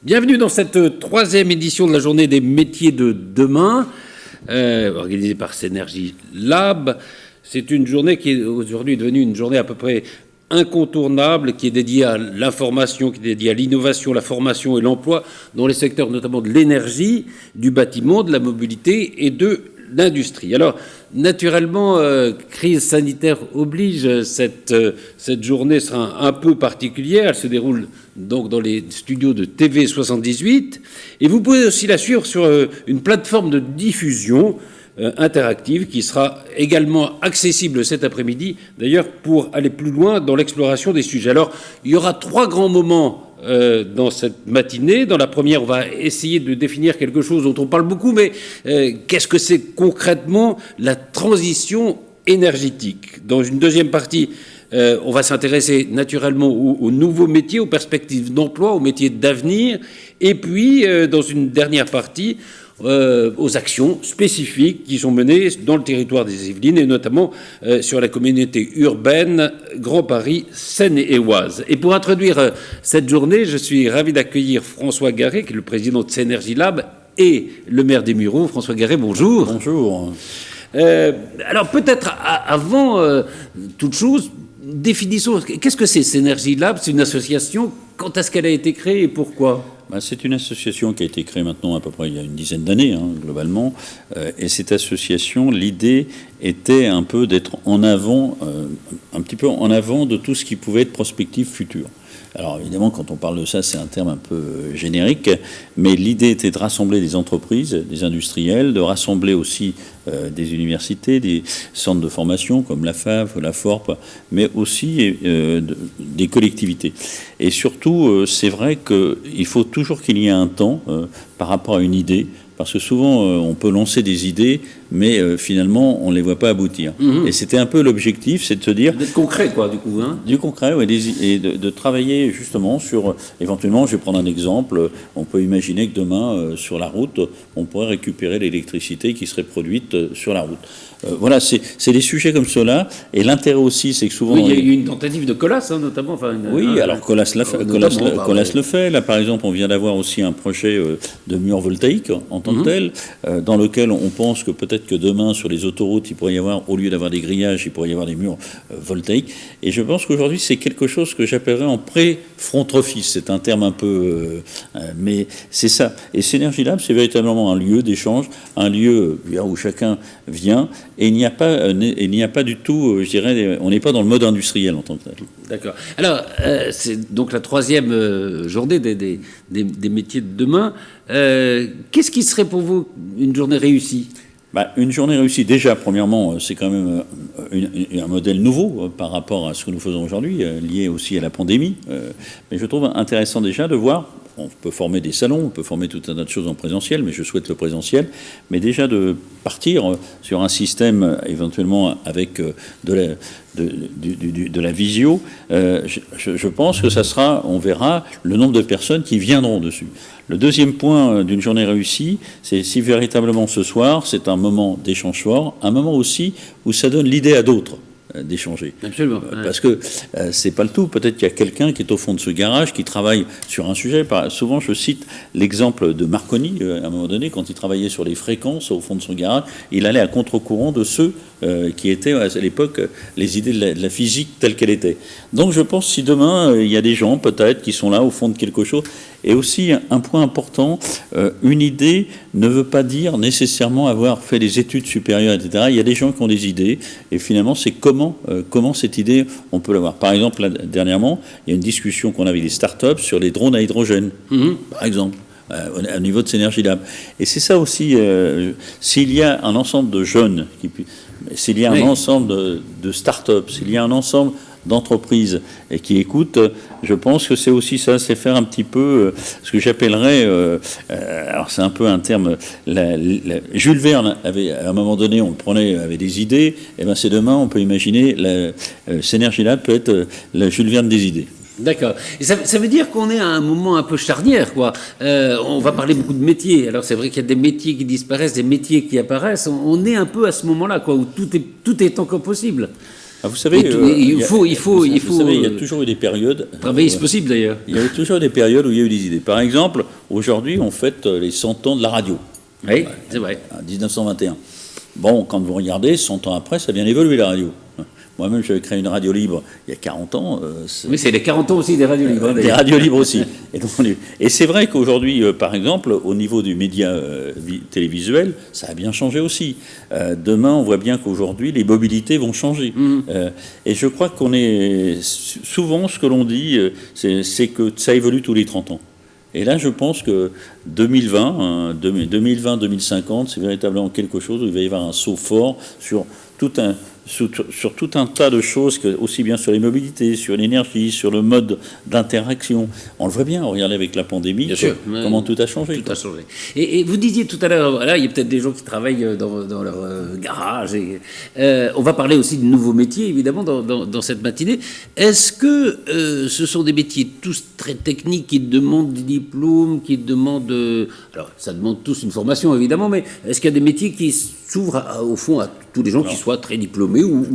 Bienvenue dans cette troisième édition de la journée des métiers de demain, organisée par Synergie Lab. C'est une journée qui est aujourd'hui devenue une journée à peu près incontournable, qui est dédiée à l'information, qui est dédiée à l'innovation, la formation et l'emploi, dans les secteurs notamment de l'énergie, du bâtiment, de la mobilité et de l'industrie. Alors, naturellement, crise sanitaire oblige, cette journée sera un peu particulière. Elle se déroule donc dans les studios de TV 78. Et vous pouvez aussi la suivre sur une plateforme de diffusion interactive qui sera également accessible cet après-midi, d'ailleurs, pour aller plus loin dans l'exploration des sujets. Alors, il y aura trois grands moments dans cette matinée. Dans la première, on va essayer de définir quelque chose dont on parle beaucoup, mais qu'est-ce que c'est concrètement la transition énergétique? Dans une deuxième partie, on va s'intéresser naturellement aux nouveaux métiers, aux perspectives d'emploi, aux métiers d'avenir, et puis, dans une dernière partie, aux actions spécifiques qui sont menées dans le territoire des Yvelines et notamment sur la communauté urbaine Grand Paris, Seine et Oise. Et pour introduire cette journée, je suis ravi d'accueillir François Garret, qui est le président de Synergie Lab, et le maire des Mureaux. François Garret, bonjour. Bonjour. Alors peut-être avant toute chose, définissons, qu'est-ce que c'est Synergie Lab? C'est une association. Quand est-ce qu'elle a été créée et pourquoi? C'est une association qui a été créée maintenant à peu près il y a une dizaine d'années, globalement. Et cette association, l'idée était un peu d'être en avant, un petit peu en avant de tout ce qui pouvait être prospective future. Alors évidemment, quand on parle de ça, c'est un terme un peu générique, mais l'idée était de rassembler des entreprises, des industriels, de rassembler aussi des universités, des centres de formation comme la FAV, la FORP, mais aussi des collectivités. Et surtout, c'est vrai qu'il faut toujours qu'il y ait un temps par rapport à une idée, parce que souvent, on peut lancer des idées, mais finalement, on ne les voit pas aboutir. Mmh. Et c'était un peu l'objectif, c'est de se dire... D'être concret, quoi, du coup. Du concret, oui, et de travailler justement sur... Éventuellement, je vais prendre un exemple. On peut imaginer que demain, sur la route, on pourrait récupérer l'électricité qui serait produite sur la route. Voilà, c'est des sujets comme cela. Et l'intérêt aussi, c'est que souvent... Oui, il y a eu une tentative de Colas, notamment. Enfin, alors Colas le fait. Là, par exemple, on vient d'avoir aussi un projet de mur voltaïque en tant que tel, dans lequel on pense que peut-être que demain, sur les autoroutes, il pourrait y avoir, au lieu d'avoir des grillages, il pourrait y avoir des murs voltaïques. Et je pense qu'aujourd'hui, c'est quelque chose que j'appellerais en pré-front office. C'est un terme un peu... mais c'est ça. Et Synergie Lab, c'est véritablement un lieu d'échange, un lieu où chacun vient. Et il n'y a pas du tout, je dirais, on n'est pas dans le mode industriel en tant que tel. D'accord. Alors, c'est donc la troisième journée des métiers de demain. Qu'est-ce qui serait pour vous une journée réussie? Une journée réussie, déjà, premièrement, c'est quand même un modèle nouveau par rapport à ce que nous faisons aujourd'hui, lié aussi à la pandémie. Mais je trouve intéressant déjà de voir, on peut former des salons, on peut former tout un tas de choses en présentiel, mais je souhaite le présentiel, mais déjà de partir sur un système éventuellement avec de la visio, je pense que ça sera, on verra le nombre de personnes qui viendront dessus. Le deuxième point d'une journée réussie, c'est si véritablement ce soir, c'est un moment d'échange fort, un moment aussi où ça donne l'idée à d'autres d'échanger. Absolument. Parce que c'est pas le tout. Peut-être qu'il y a quelqu'un qui est au fond de ce garage, qui travaille sur un sujet. Souvent, je cite l'exemple de Marconi, à un moment donné, quand il travaillait sur les fréquences au fond de son garage, il allait à contre-courant de ceux qui étaient à l'époque les idées de la physique telle qu'elle était. Donc je pense si demain, il y a des gens peut-être qui sont là au fond de quelque chose. Et aussi, un point important, une idée ne veut pas dire nécessairement avoir fait des études supérieures, etc. Il y a des gens qui ont des idées, et finalement, c'est comment cette idée, on peut l'avoir. Par exemple, là, dernièrement, il y a une discussion qu'on a avec des startups sur les drones à hydrogène, par exemple, au niveau de Synergie Lab. Et c'est ça aussi, s'il y a un ensemble de jeunes, s'il y a un ensemble de startups, s'il y a un ensemble d'entreprises et qui écoutent, je pense que c'est aussi ça, c'est faire un petit peu ce que j'appellerais, alors c'est un peu un terme, Jules Verne avait, à un moment donné, on le prenait, avait des idées, et bien c'est demain, on peut imaginer, Synergie Lab peut être la Jules Verne des idées. D'accord. Et ça veut dire qu'on est à un moment un peu charnière, quoi. On va parler beaucoup de métiers. Alors c'est vrai qu'il y a des métiers qui disparaissent, des métiers qui apparaissent. On est un peu à ce moment-là, quoi, où tout est encore possible. Vous savez, vous savez, il y a toujours eu des périodes. Travailler, c'est possible d'ailleurs. Il y a toujours des périodes où il y a eu des idées. Par exemple, aujourd'hui, on fête les 100 ans de la radio. Oui, c'est vrai. En 1921. Bon, quand vous regardez, 100 ans après, ça a bien évolué la radio. Moi-même, j'avais créé une radio libre il y a 40 ans. Oui, c'est les 40 ans aussi des radios libres. Des radios libres aussi. Et c'est vrai qu'aujourd'hui, par exemple, au niveau du média télévisuel, ça a bien changé aussi. Demain, on voit bien qu'aujourd'hui, les mobilités vont changer. Et je crois qu'on est... Souvent, ce que l'on dit, c'est que ça évolue tous les 30 ans. Et là, je pense que 2020-2050, c'est véritablement quelque chose où il va y avoir un saut fort sur tout un tas de choses, aussi bien sur les mobilités, sur l'énergie, sur le mode d'interaction. On le voit bien, on regarde avec la pandémie, comment tout a changé. Tout a changé. Et vous disiez tout à l'heure, voilà, il y a peut-être des gens qui travaillent dans leur garage. On va parler aussi de nouveaux métiers, évidemment, dans cette matinée. Est-ce que ce sont des métiers tous très techniques qui demandent des diplômes, qui demandent... alors, ça demande tous une formation, évidemment, mais est-ce qu'il y a des métiers qui s'ouvrent, au fond, à tous les gens qui soient très diplômés ou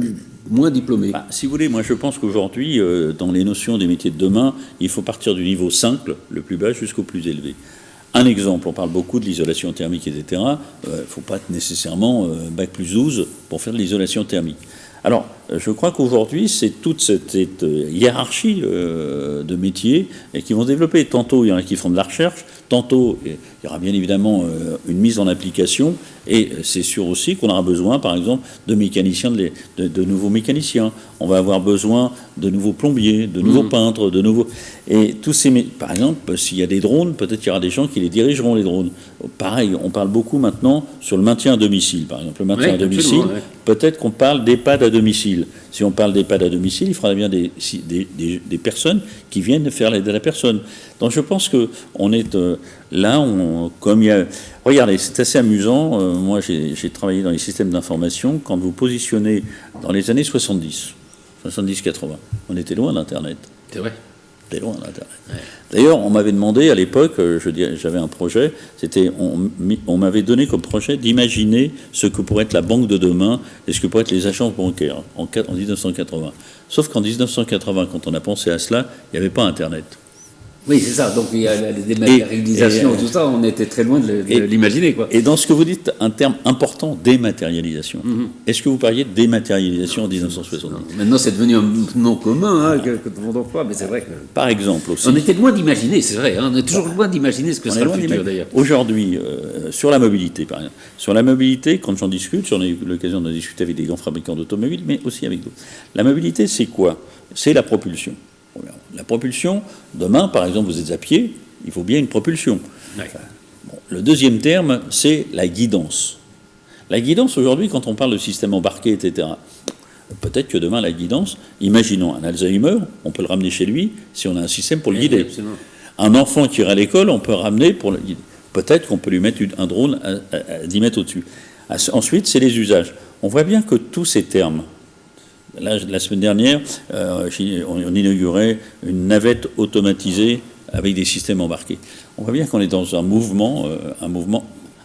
moins diplômés? Si vous voulez, moi je pense qu'aujourd'hui, dans les notions des métiers de demain, il faut partir du niveau simple, le plus bas, jusqu'au plus élevé. Un exemple, on parle beaucoup de l'isolation thermique, etc. Il ne faut pas être nécessairement Bac plus 12 pour faire de l'isolation thermique. Alors, je crois qu'aujourd'hui, c'est toute cette hiérarchie de métiers qui vont se développer. Tantôt, il y en a qui font de la recherche, tantôt, il y aura bien évidemment une mise en application, et c'est sûr aussi qu'on aura besoin, par exemple, de mécaniciens, de nouveaux mécaniciens. On va avoir besoin de nouveaux plombiers, de nouveaux peintres, de nouveaux... Et tous ces... Par exemple, s'il y a des drones, peut-être qu'il y aura des gens qui les dirigeront, les drones. Pareil, on parle beaucoup maintenant sur le maintien à domicile, par exemple. Le maintien à domicile, peut-être qu'on parle d'EHPAD à domicile. Si on parle d'EHPAD à domicile, il faudra bien des personnes qui viennent faire l'aide à la personne. Donc je pense qu'on est là, comme il y a... Regardez, c'est assez amusant. Moi, j'ai travaillé dans les systèmes d'information. Quand vous positionnez dans les années 70, 70-80, on était loin d'Internet. C'est vrai. C'était loin d'Internet. Ouais. D'ailleurs, on m'avait demandé à l'époque, j'avais un projet, on m'avait donné comme projet d'imaginer ce que pourrait être la banque de demain et ce que pourraient être les agences bancaires en 1980. Sauf qu'en 1980, quand on a pensé à cela, il n'y avait pas Internet. Oui, c'est ça. Donc il y a la dématérialisation, tout ça, on était très loin de l'imaginer, quoi. Et dans ce que vous dites, un terme important, dématérialisation. Est-ce que vous parliez de dématérialisation en 1970 ? Maintenant, c'est devenu un nom commun que tout le monde emploie, mais c'est vrai que... Par exemple aussi... On était loin d'imaginer, c'est vrai. On est toujours loin d'imaginer ce que sera le futur, d'ailleurs. Aujourd'hui, sur la mobilité, par exemple. Sur la mobilité, quand j'en discute, j'en ai eu l'occasion de discuter avec des grands fabricants d'automobiles, mais aussi avec d'autres. La mobilité, c'est quoi ? C'est la propulsion. La propulsion, demain, par exemple, vous êtes à pied, il faut bien une propulsion. Le deuxième terme, c'est la guidance. La guidance, aujourd'hui, quand on parle de système embarqué, etc., peut-être que demain, la guidance, imaginons un Alzheimer, on peut le ramener chez lui si on a un système pour le guider. Absolument. Un enfant qui ira à l'école, on peut ramener pour le guider. Peut-être qu'on peut lui mettre un drone à 10 mètres au-dessus. Ensuite, c'est les usages. On voit bien que tous ces termes... Là, la semaine dernière, on inaugurait une navette automatisée avec des systèmes embarqués. On voit bien qu'on est dans un mouvement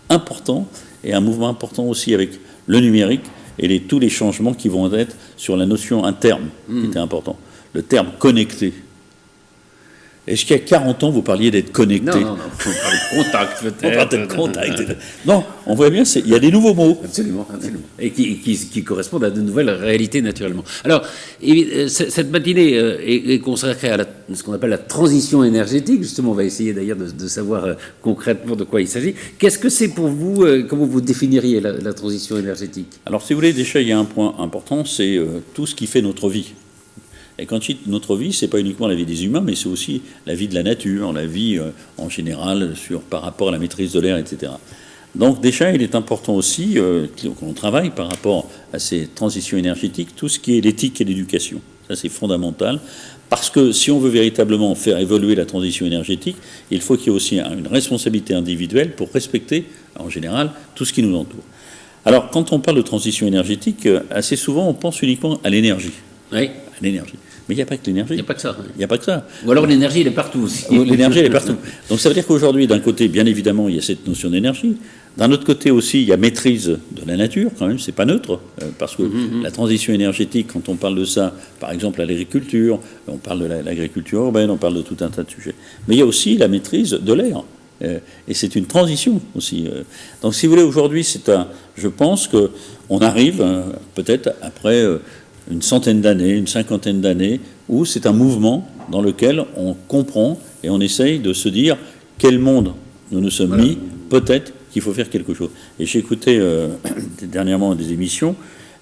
important, et un mouvement important aussi avec le numérique et tous les changements qui vont être sur la notion, un terme qui était important, le terme connecté. Est-ce qu'il y a 40 ans, vous parliez d'être connecté ? Non, on parle de contact, peut-être. On parle de contact. Non, on voit bien, il y a des nouveaux mots. Absolument. Et qui correspondent à de nouvelles réalités, naturellement. Alors, cette matinée est consacrée à ce qu'on appelle la transition énergétique. Justement, on va essayer d'ailleurs de savoir concrètement de quoi il s'agit. Qu'est-ce que c'est pour vous, comment vous définiriez la transition énergétique ? Alors, si vous voulez, déjà, il y a un point important, c'est tout ce qui fait notre vie. Et quand je dis notre vie, ce n'est pas uniquement la vie des humains, mais c'est aussi la vie de la nature, la vie en général par rapport à la maîtrise de l'air, etc. Donc déjà, il est important aussi qu'on travaille par rapport à ces transitions énergétiques, tout ce qui est l'éthique et l'éducation. Ça, c'est fondamental, parce que si on veut véritablement faire évoluer la transition énergétique, il faut qu'il y ait aussi une responsabilité individuelle pour respecter, en général, tout ce qui nous entoure. Alors, quand on parle de transition énergétique, assez souvent, on pense uniquement à l'énergie. Oui. L'énergie. Mais il n'y a pas que l'énergie. Il n'y a pas que ça. Il n'y a pas que ça. Ou alors l'énergie, elle est partout aussi. L'énergie, elle est partout. Donc ça veut dire qu'aujourd'hui, d'un côté, bien évidemment, il y a cette notion d'énergie. D'un autre côté aussi, il y a maîtrise de la nature, quand même, c'est pas neutre, parce que la transition énergétique, quand on parle de ça, par exemple à l'agriculture, on parle de l'agriculture urbaine, on parle de tout un tas de sujets. Mais il y a aussi la maîtrise de l'air. Et c'est une transition aussi. Donc si vous voulez, aujourd'hui, je pense qu'on arrive, peut-être après une centaine d'années, une cinquantaine d'années, où c'est un mouvement dans lequel on comprend et on essaye de se dire quel monde nous nous sommes mis, peut-être qu'il faut faire quelque chose. Et j'ai écouté dernièrement des émissions,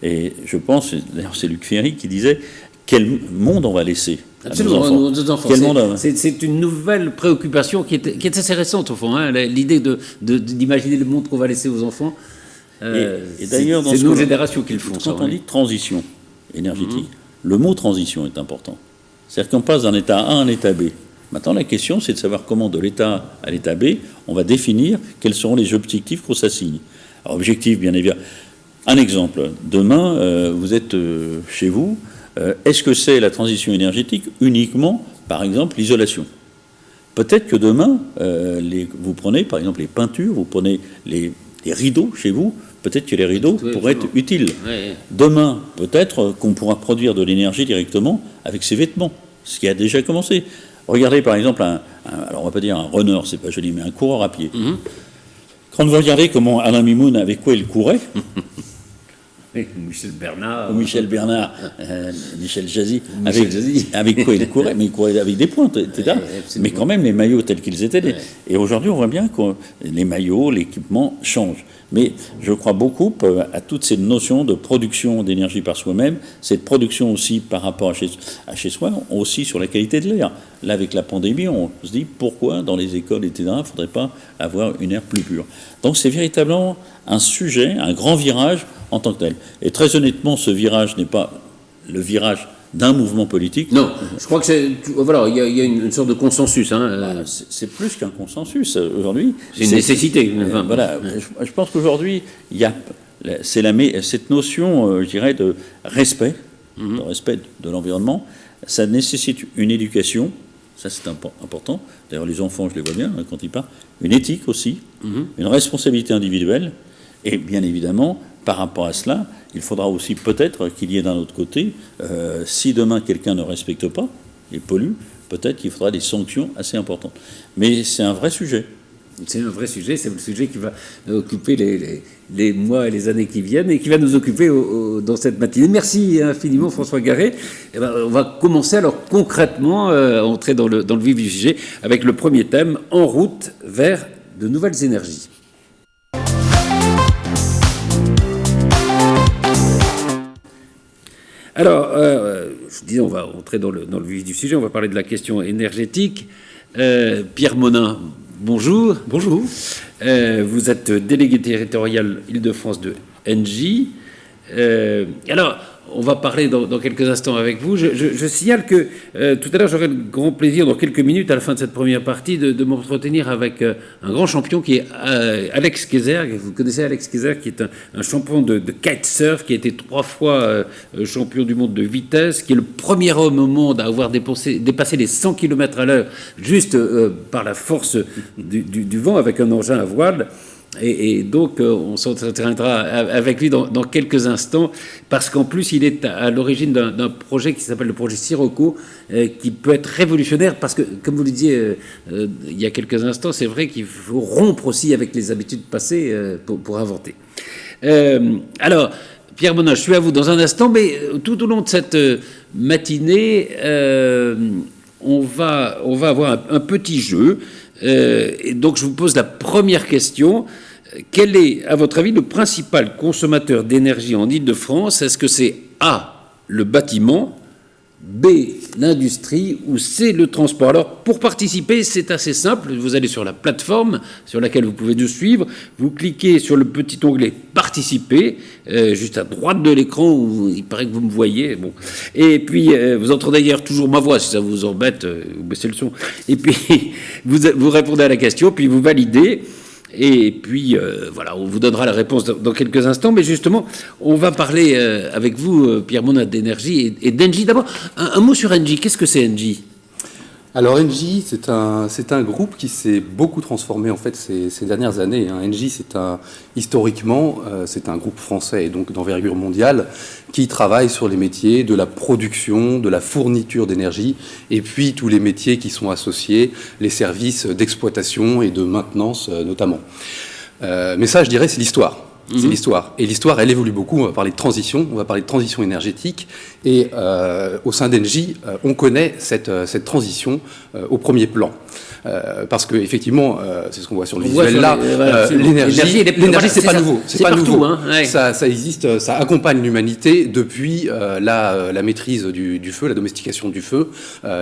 et je pense, d'ailleurs c'est Luc Ferry qui disait, quel monde on va laisser à nos enfants. C'est une nouvelle préoccupation qui est assez récente au fond, hein, l'idée d'imaginer le monde qu'on va laisser aux enfants. Et d'ailleurs, c'est nos générations qui le font. Quand on dit transition énergétique, le mot transition est important. C'est-à-dire qu'on passe d'un état A à un état B. Maintenant, la question, c'est de savoir comment, de l'état A à l'état B, on va définir quels seront les objectifs qu'on s'assigne. Alors, objectifs, bien évidemment. Un exemple. Demain, vous êtes chez vous. Est-ce que c'est la transition énergétique uniquement, par exemple, l'isolation ? Peut-être que demain, vous prenez, par exemple, les peintures, vous prenez les rideaux chez vous. Peut-être que les rideaux pourraient être utiles. Ouais. Demain, peut-être qu'on pourra produire de l'énergie directement avec ses vêtements, ce qui a déjà commencé. Regardez par exemple alors on va pas dire un runner, c'est pas joli, mais un coureur à pied. Quand vous regardez comment Alain Mimoun, avec quoi il courait, Michel Bernard, Michel Jazzy, avec quoi il courait, mais il courait avec des pointes, etc. Mais quand même les maillots tels qu'ils étaient. Et aujourd'hui on voit bien que les maillots, l'équipement changent. Mais je crois beaucoup à toutes ces notions de production d'énergie par soi-même, cette production aussi par rapport à chez soi, aussi sur la qualité de l'air. Là, avec la pandémie, on se dit pourquoi dans les écoles, etc., il ne faudrait pas avoir une air plus pure. Donc c'est véritablement un sujet, un grand virage en tant que tel. Et très honnêtement, ce virage n'est pas le virage d'un mouvement politique. Non, je crois que c'est... Voilà, il y a une sorte de consensus. Hein. C'est plus qu'un consensus. Aujourd'hui, c'est une nécessité. Enfin, voilà, je pense qu'aujourd'hui, il y a cette notion, je dirais, de respect, de respect de l'environnement. Ça nécessite une éducation, ça c'est important. D'ailleurs, les enfants, je les vois bien quand ils parlent. Une éthique aussi, une responsabilité individuelle, et bien évidemment, par rapport à cela, il faudra aussi peut-être qu'il y ait d'un autre côté, si demain quelqu'un ne respecte pas et pollue, peut-être qu'il faudra des sanctions assez importantes. Mais c'est un vrai sujet. C'est un vrai sujet, c'est le sujet qui va occuper les mois et les années qui viennent et qui va nous occuper dans cette matinée. Merci infiniment François Garret. Eh ben, on va commencer alors concrètement à entrer dans le vif du sujet avec le premier thème, en route vers de nouvelles énergies. Alors, je disais, on va entrer dans le vif du sujet, on va parler de la question énergétique. Pierre Monin, bonjour. Bonjour. Vous êtes délégué territorial Île-de-France de Engie. Alors, on va parler dans quelques instants avec vous. Je signale que tout à l'heure, j'aurai le grand plaisir, dans quelques minutes, à la fin de cette première partie, de m'entretenir avec un grand champion qui est Alex Kayser. Vous connaissez Alex Kayser, qui est un champion de kitesurf, qui a été 3 fois champion du monde de vitesse, qui est le premier homme au monde à avoir dépassé les 100 km à l'heure, juste par la force du vent, avec un engin à voile. Et donc, on s'entraînera avec lui dans quelques instants, parce qu'en plus, il est à l'origine d'un projet qui s'appelle le projet Sirocco, qui peut être révolutionnaire, parce que, comme vous le disiez il y a quelques instants, c'est vrai qu'il faut rompre aussi avec les habitudes passées pour inventer. Alors, Pierre Monin, je suis à vous dans un instant, mais tout au long de cette matinée, on va avoir un petit jeu. Et donc je vous pose la première question. Quel est, à votre avis, le principal consommateur d'énergie en Île-de-France ? Est-ce que c'est A, le bâtiment, B, l'industrie, ou C, le transport ? Alors, pour participer, c'est assez simple. Vous allez sur la plateforme sur laquelle vous pouvez nous suivre. Vous cliquez sur le petit onglet « Participer », juste à droite de l'écran, où il paraît que vous me voyez. Bon. Et puis, vous entendez d'ailleurs toujours ma voix, si ça vous embête, vous baissez le son. Et puis, vous répondez à la question, puis vous validez. Et puis, voilà, on vous donnera la réponse dans quelques instants. Mais justement, on va parler avec vous, Pierre Monat, d'énergie et d'Engie. D'abord, un mot sur Engie. Qu'est-ce que c'est Engie ? Alors Engie, c'est un groupe qui s'est beaucoup transformé en fait ces dernières années. Engie, historiquement, c'est un groupe français et donc d'envergure mondiale qui travaille sur les métiers de la production, de la fourniture d'énergie et puis tous les métiers qui sont associés, les services d'exploitation et de maintenance notamment. Mais ça, je dirais, c'est l'histoire. C'est l'histoire. Et l'histoire, elle évolue beaucoup. On va parler de transition énergétique. Et au sein d'Engie, on connaît cette transition au premier plan. Parce que effectivement, c'est ce qu'on voit sur le visuel là. L'énergie, c'est pas nouveau. C'est pas nouveau. Hein, ouais. Ça existe, ça accompagne l'humanité depuis la maîtrise du feu, la domestication du feu,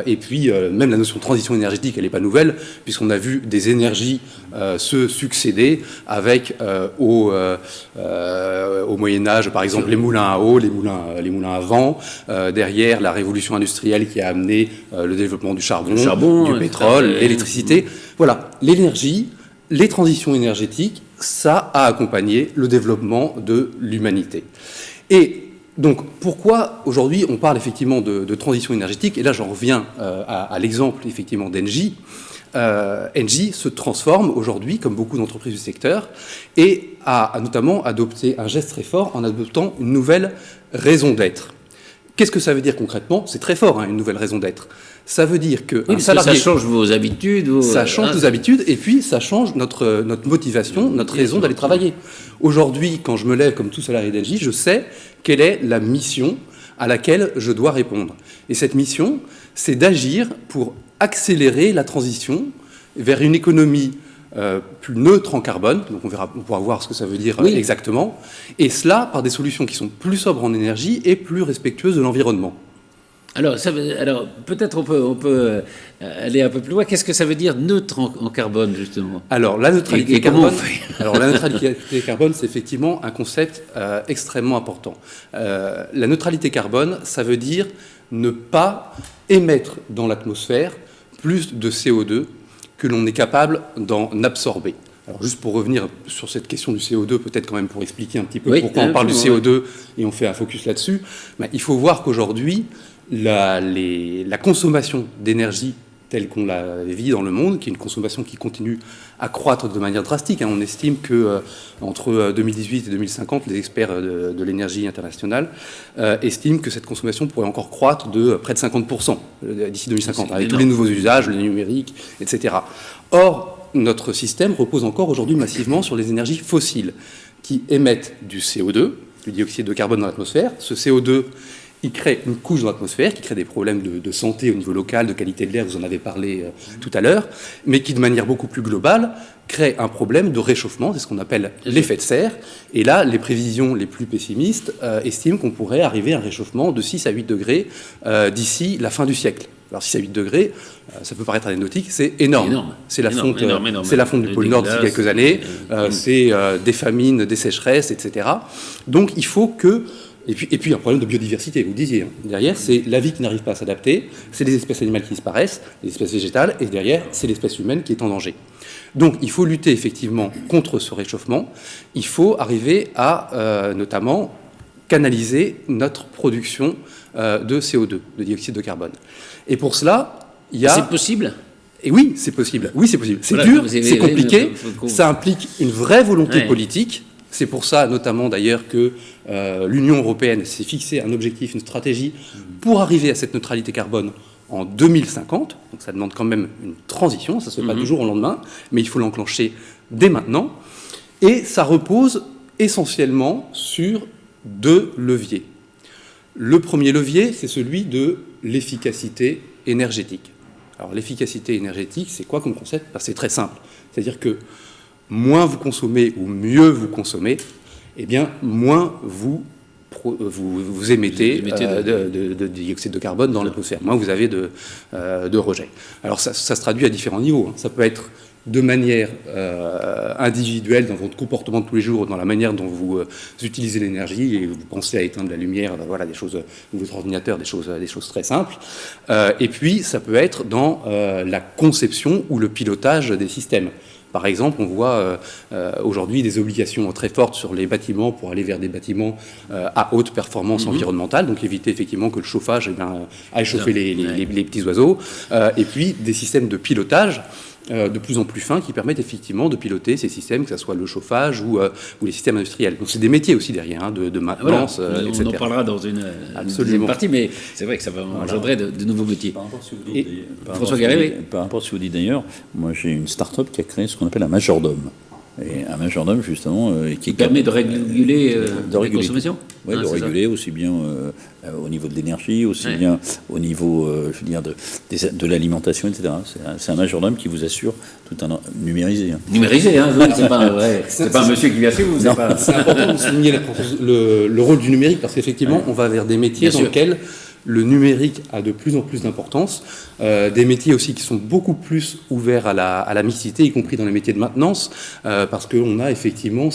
et puis même la notion de transition énergétique, elle n'est pas nouvelle, puisqu'on a vu des énergies se succéder avec au Moyen Âge, par exemple, les moulins à eau, les moulins à vent. Derrière, la révolution industrielle qui a amené le développement du charbon, du pétrole, l'électricité. Voilà, l'énergie, les transitions énergétiques, ça a accompagné le développement de l'humanité. Et donc, pourquoi aujourd'hui on parle effectivement de transition énergétique ? Et là, j'en reviens à l'exemple effectivement d'Engie. Engie se transforme aujourd'hui, comme beaucoup d'entreprises du secteur, et a notamment adopté un geste très fort en adoptant une nouvelle raison d'être. Qu'est-ce que ça veut dire concrètement ? C'est très fort, une nouvelle raison d'être. Ça veut dire que ça change vos habitudes. Ça change nos habitudes, et puis ça change notre motivation, notre raison d'aller travailler. Aujourd'hui, quand je me lève comme tout salarié d'Engie, je sais quelle est la mission à laquelle je dois répondre. Et cette mission, c'est d'agir pour accélérer la transition vers une économie plus neutre en carbone, donc on pourra voir ce que ça veut dire exactement, et cela par des solutions qui sont plus sobres en énergie et plus respectueuses de l'environnement. Alors peut-être on peut aller un peu plus loin. Qu'est-ce que ça veut dire neutre en carbone, justement ? Alors, la neutralité carbone, la neutralité carbone, c'est effectivement un concept extrêmement important. La neutralité carbone, ça veut dire ne pas émettre dans l'atmosphère plus de CO2 que l'on est capable d'en absorber. Alors juste pour revenir sur cette question du CO2, peut-être quand même pour expliquer un petit peu pourquoi on parle du CO2 et on fait un focus là-dessus, il faut voir qu'aujourd'hui, la consommation d'énergie telle qu'on la vit dans le monde, qui est une consommation qui continue à croître de manière drastique. On estime que entre 2018 et 2050, les experts de l'énergie internationale estiment que cette consommation pourrait encore croître de près de 50% d'ici 2050, avec tous les nouveaux usages, le numérique, etc. Or, notre système repose encore aujourd'hui massivement sur les énergies fossiles qui émettent du CO2, du dioxyde de carbone dans l'atmosphère. Ce CO2, il crée une couche dans l'atmosphère qui crée des problèmes de santé au niveau local, de qualité de l'air, vous en avez parlé tout à l'heure, mais qui, de manière beaucoup plus globale, crée un problème de réchauffement, c'est ce qu'on appelle l'effet de serre. Et là, les prévisions les plus pessimistes estiment qu'on pourrait arriver à un réchauffement de 6 à 8 degrés d'ici la fin du siècle. Alors 6 à 8 degrés, ça peut paraître anecdotique, c'est énorme. C'est la fonte du pôle Nord d'ici quelques années, c'est des famines, des sécheresses, etc. Donc il faut que... Et puis un problème de biodiversité, vous le disiez. Derrière, c'est la vie qui n'arrive pas à s'adapter, c'est les espèces animales qui disparaissent, les espèces végétales, et derrière, c'est l'espèce humaine qui est en danger. Donc il faut lutter effectivement contre ce réchauffement. Il faut arriver à notamment canaliser notre production de CO2, de dioxyde de carbone. Et pour cela, il y a... C'est possible ? Et oui, c'est possible. Oui, c'est possible. C'est dur, c'est compliqué. Ça implique une vraie volonté politique. C'est pour ça, notamment d'ailleurs, que l'Union européenne s'est fixé un objectif, une stratégie pour arriver à cette neutralité carbone en 2050. Donc ça demande quand même une transition, ça ne se fait pas du jour au lendemain, mais il faut l'enclencher dès maintenant. Et ça repose essentiellement sur 2 leviers. Le premier levier, c'est celui de l'efficacité énergétique. Alors l'efficacité énergétique, c'est quoi comme concept ? C'est très simple. C'est-à-dire que moins vous consommez ou mieux vous consommez, eh bien moins vous émettez de dioxyde de carbone dans l'atmosphère. Moins vous avez de rejet. Alors ça se traduit à différents niveaux. Ça peut être de manière individuelle dans votre comportement de tous les jours, dans la manière dont vous utilisez l'énergie et vous pensez à éteindre la lumière, voilà, des choses, votre ordinateur, des choses très simples. Et puis, ça peut être dans la conception ou le pilotage des systèmes. Par exemple, on voit aujourd'hui des obligations très fortes sur les bâtiments pour aller vers des bâtiments à haute performance environnementale, donc éviter effectivement que le chauffage aille chauffer les petits oiseaux, et puis des systèmes de pilotage de plus en plus fins qui permettent effectivement de piloter ces systèmes, que ce soit le chauffage ou les systèmes industriels. Donc c'est des métiers aussi derrière, de maintenance, etc. On en parlera dans une deuxième partie, mais c'est vrai que ça va engendrer de nouveaux métiers. Par rapport à ce que vous dites, François Garré, par rapport à ce que vous dites d'ailleurs, moi j'ai une start-up qui a créé ce qu'on appelle un majordome. Et un majordome, justement, qui permet de réguler la consommation. Oui, de réguler aussi bien au niveau de l'énergie, aussi bien au niveau, je veux dire, de l'alimentation, etc. C'est un majordome qui vous assure tout un numérisé. Numérisé, hein, c'est pas un monsieur qui vient chez vous. C'est important de souligner le rôle du numérique, parce qu'effectivement, on va vers des métiers dans lesquels le numérique a de plus en plus d'importance, des métiers aussi qui sont beaucoup plus ouverts à la mixité, y compris dans les métiers de maintenance, parce qu'on a effectivement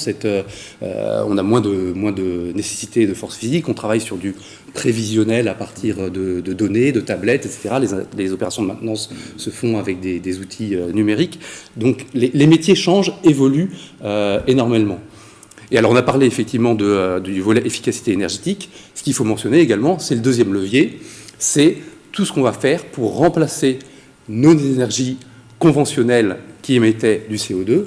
on a moins de nécessité de force physique, on travaille sur du prévisionnel à partir de données, de tablettes, etc. Les opérations de maintenance se font avec des outils numériques. Donc les métiers changent, évoluent énormément. Et alors on a parlé effectivement du volet efficacité énergétique. Ce qu'il faut mentionner également, c'est le deuxième levier, c'est tout ce qu'on va faire pour remplacer nos énergies conventionnelles qui émettaient du CO2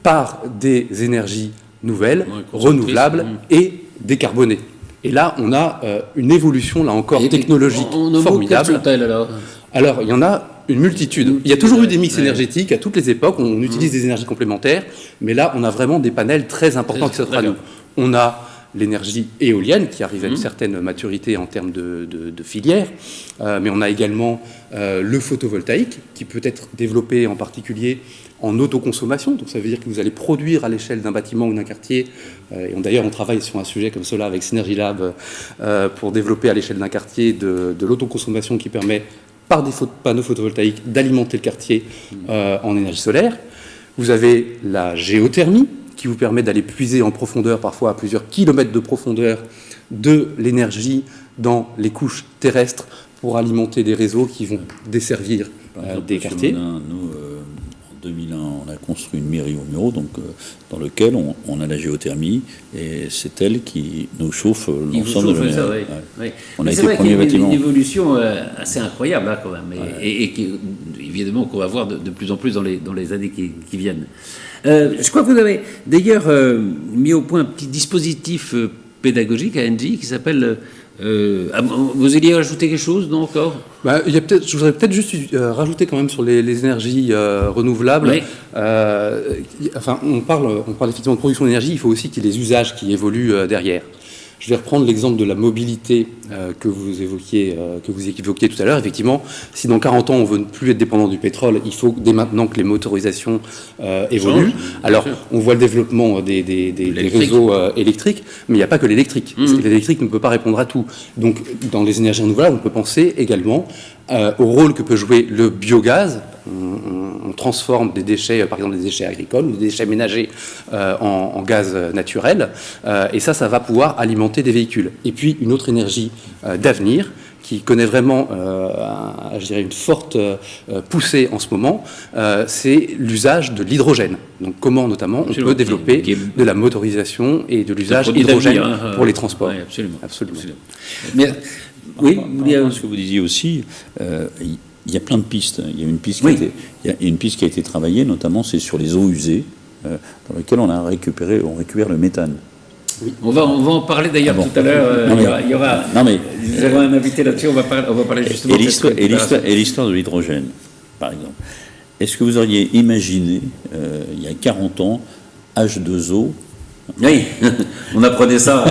par des énergies nouvelles, renouvelables et décarbonées. Et là, on a une évolution, là encore, technologique formidable. Alors, il y en a une multitude. Il y a toujours eu des mix énergétiques à toutes les époques. On utilise des énergies complémentaires, mais là, on a vraiment des panels très importants qui s'offrent à nous. On a l'énergie éolienne qui arrive à une certaine maturité en termes de filière, mais on a également le photovoltaïque qui peut être développé en particulier en autoconsommation. Donc ça veut dire que vous allez produire à l'échelle d'un bâtiment ou d'un quartier. Et d'ailleurs, on travaille sur un sujet comme cela avec Synergy Lab pour développer à l'échelle d'un quartier de l'autoconsommation qui permet, par des panneaux photovoltaïques, d'alimenter le quartier en énergie solaire. Vous avez la géothermie, qui vous permet d'aller puiser en profondeur, parfois à plusieurs kilomètres de profondeur, de l'énergie dans les couches terrestres pour alimenter des réseaux qui vont desservir des quartiers. Nous, en 2001, on a construit une mairie au Muro, donc, dans lequel on a la géothermie, et c'est elle qui nous chauffe l'ensemble de la mairie. On a été le premier bâtiment. C'est une évolution assez incroyable, là, quand même, et qui, évidemment, qu'on va voir de plus en plus dans les années qui viennent. Je crois que vous avez d'ailleurs mis au point un petit dispositif pédagogique à Engie qui s'appelle... vous alliez rajouter quelque chose, non, encore ? Je voudrais peut-être juste rajouter quand même sur les énergies renouvelables. Oui. On parle effectivement de production d'énergie, il faut aussi qu'il y ait les usages qui évoluent derrière. Je vais reprendre l'exemple de la mobilité que vous évoquiez tout à l'heure. Effectivement, si dans 40 ans on veut ne plus être dépendant du pétrole, il faut dès maintenant que les motorisations évoluent. Alors, on voit le développement des réseaux électriques, mais il n'y a pas que l'électrique. Parce que l'électrique ne peut pas répondre à tout. Donc, dans les énergies renouvelables, on peut penser également au rôle que peut jouer le biogaz. On transforme des déchets, par exemple des déchets agricoles ou des déchets ménagers en gaz naturel, et ça va pouvoir alimenter des véhicules. Et puis une autre énergie d'avenir qui connaît vraiment, je dirais, une forte poussée en ce moment, c'est l'usage de l'hydrogène. Donc comment notamment on peut développer de la motorisation et de l'usage hydrogène pour les transports. Oui, absolument. Mais, oui, ce que vous disiez aussi, il y a plein de pistes. Il y a une piste qui a été travaillée, notamment c'est sur les eaux usées, dans lesquelles on récupère le méthane. Oui. On va en parler d'ailleurs tout à l'heure. Il y aura. Nous avons un invité là-dessus. On va parler justement. Et l'histoire de l'hydrogène, par exemple. Est-ce que vous auriez imaginé, il y a 40 ans, H2O? Oui, on apprenait ça.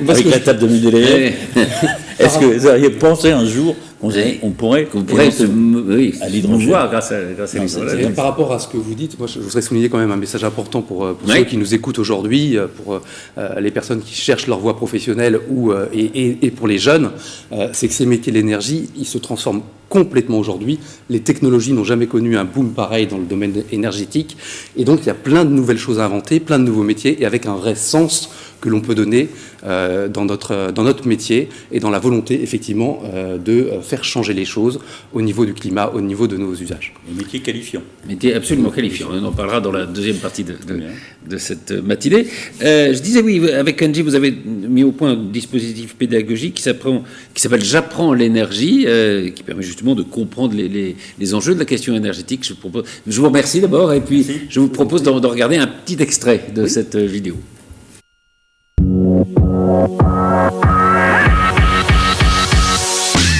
Avec la table de Mendeleïev. Est-ce que vous auriez pensé un jour qu'on pourrait à l'hydrogène grâce à l'hydrogène. Par rapport à ce que vous dites, moi je voudrais souligner quand même un message important pour ceux qui nous écoutent aujourd'hui, pour les personnes qui cherchent leur voie professionnelle et pour les jeunes, c'est que ces métiers de l'énergie, ils se transforment complètement aujourd'hui. Les technologies n'ont jamais connu un boom pareil dans le domaine énergétique. Et donc, il y a plein de nouvelles choses à inventer, plein de nouveaux métiers, et avec un vrai sens que l'on peut donner dans notre métier et dans la volonté, effectivement, de faire changer les choses au niveau du climat, au niveau de nos usages. Un métier qualifiant. Métier absolument qualifiant. On en parlera dans la deuxième partie de cette matinée. Je disais, oui, avec Angie, vous avez mis au point un dispositif pédagogique qui s'appelle J'apprends l'énergie, qui permet justement de comprendre les enjeux de la question énergétique. Je vous remercie d'abord, et puis je vous propose de regarder un petit extrait de cette vidéo.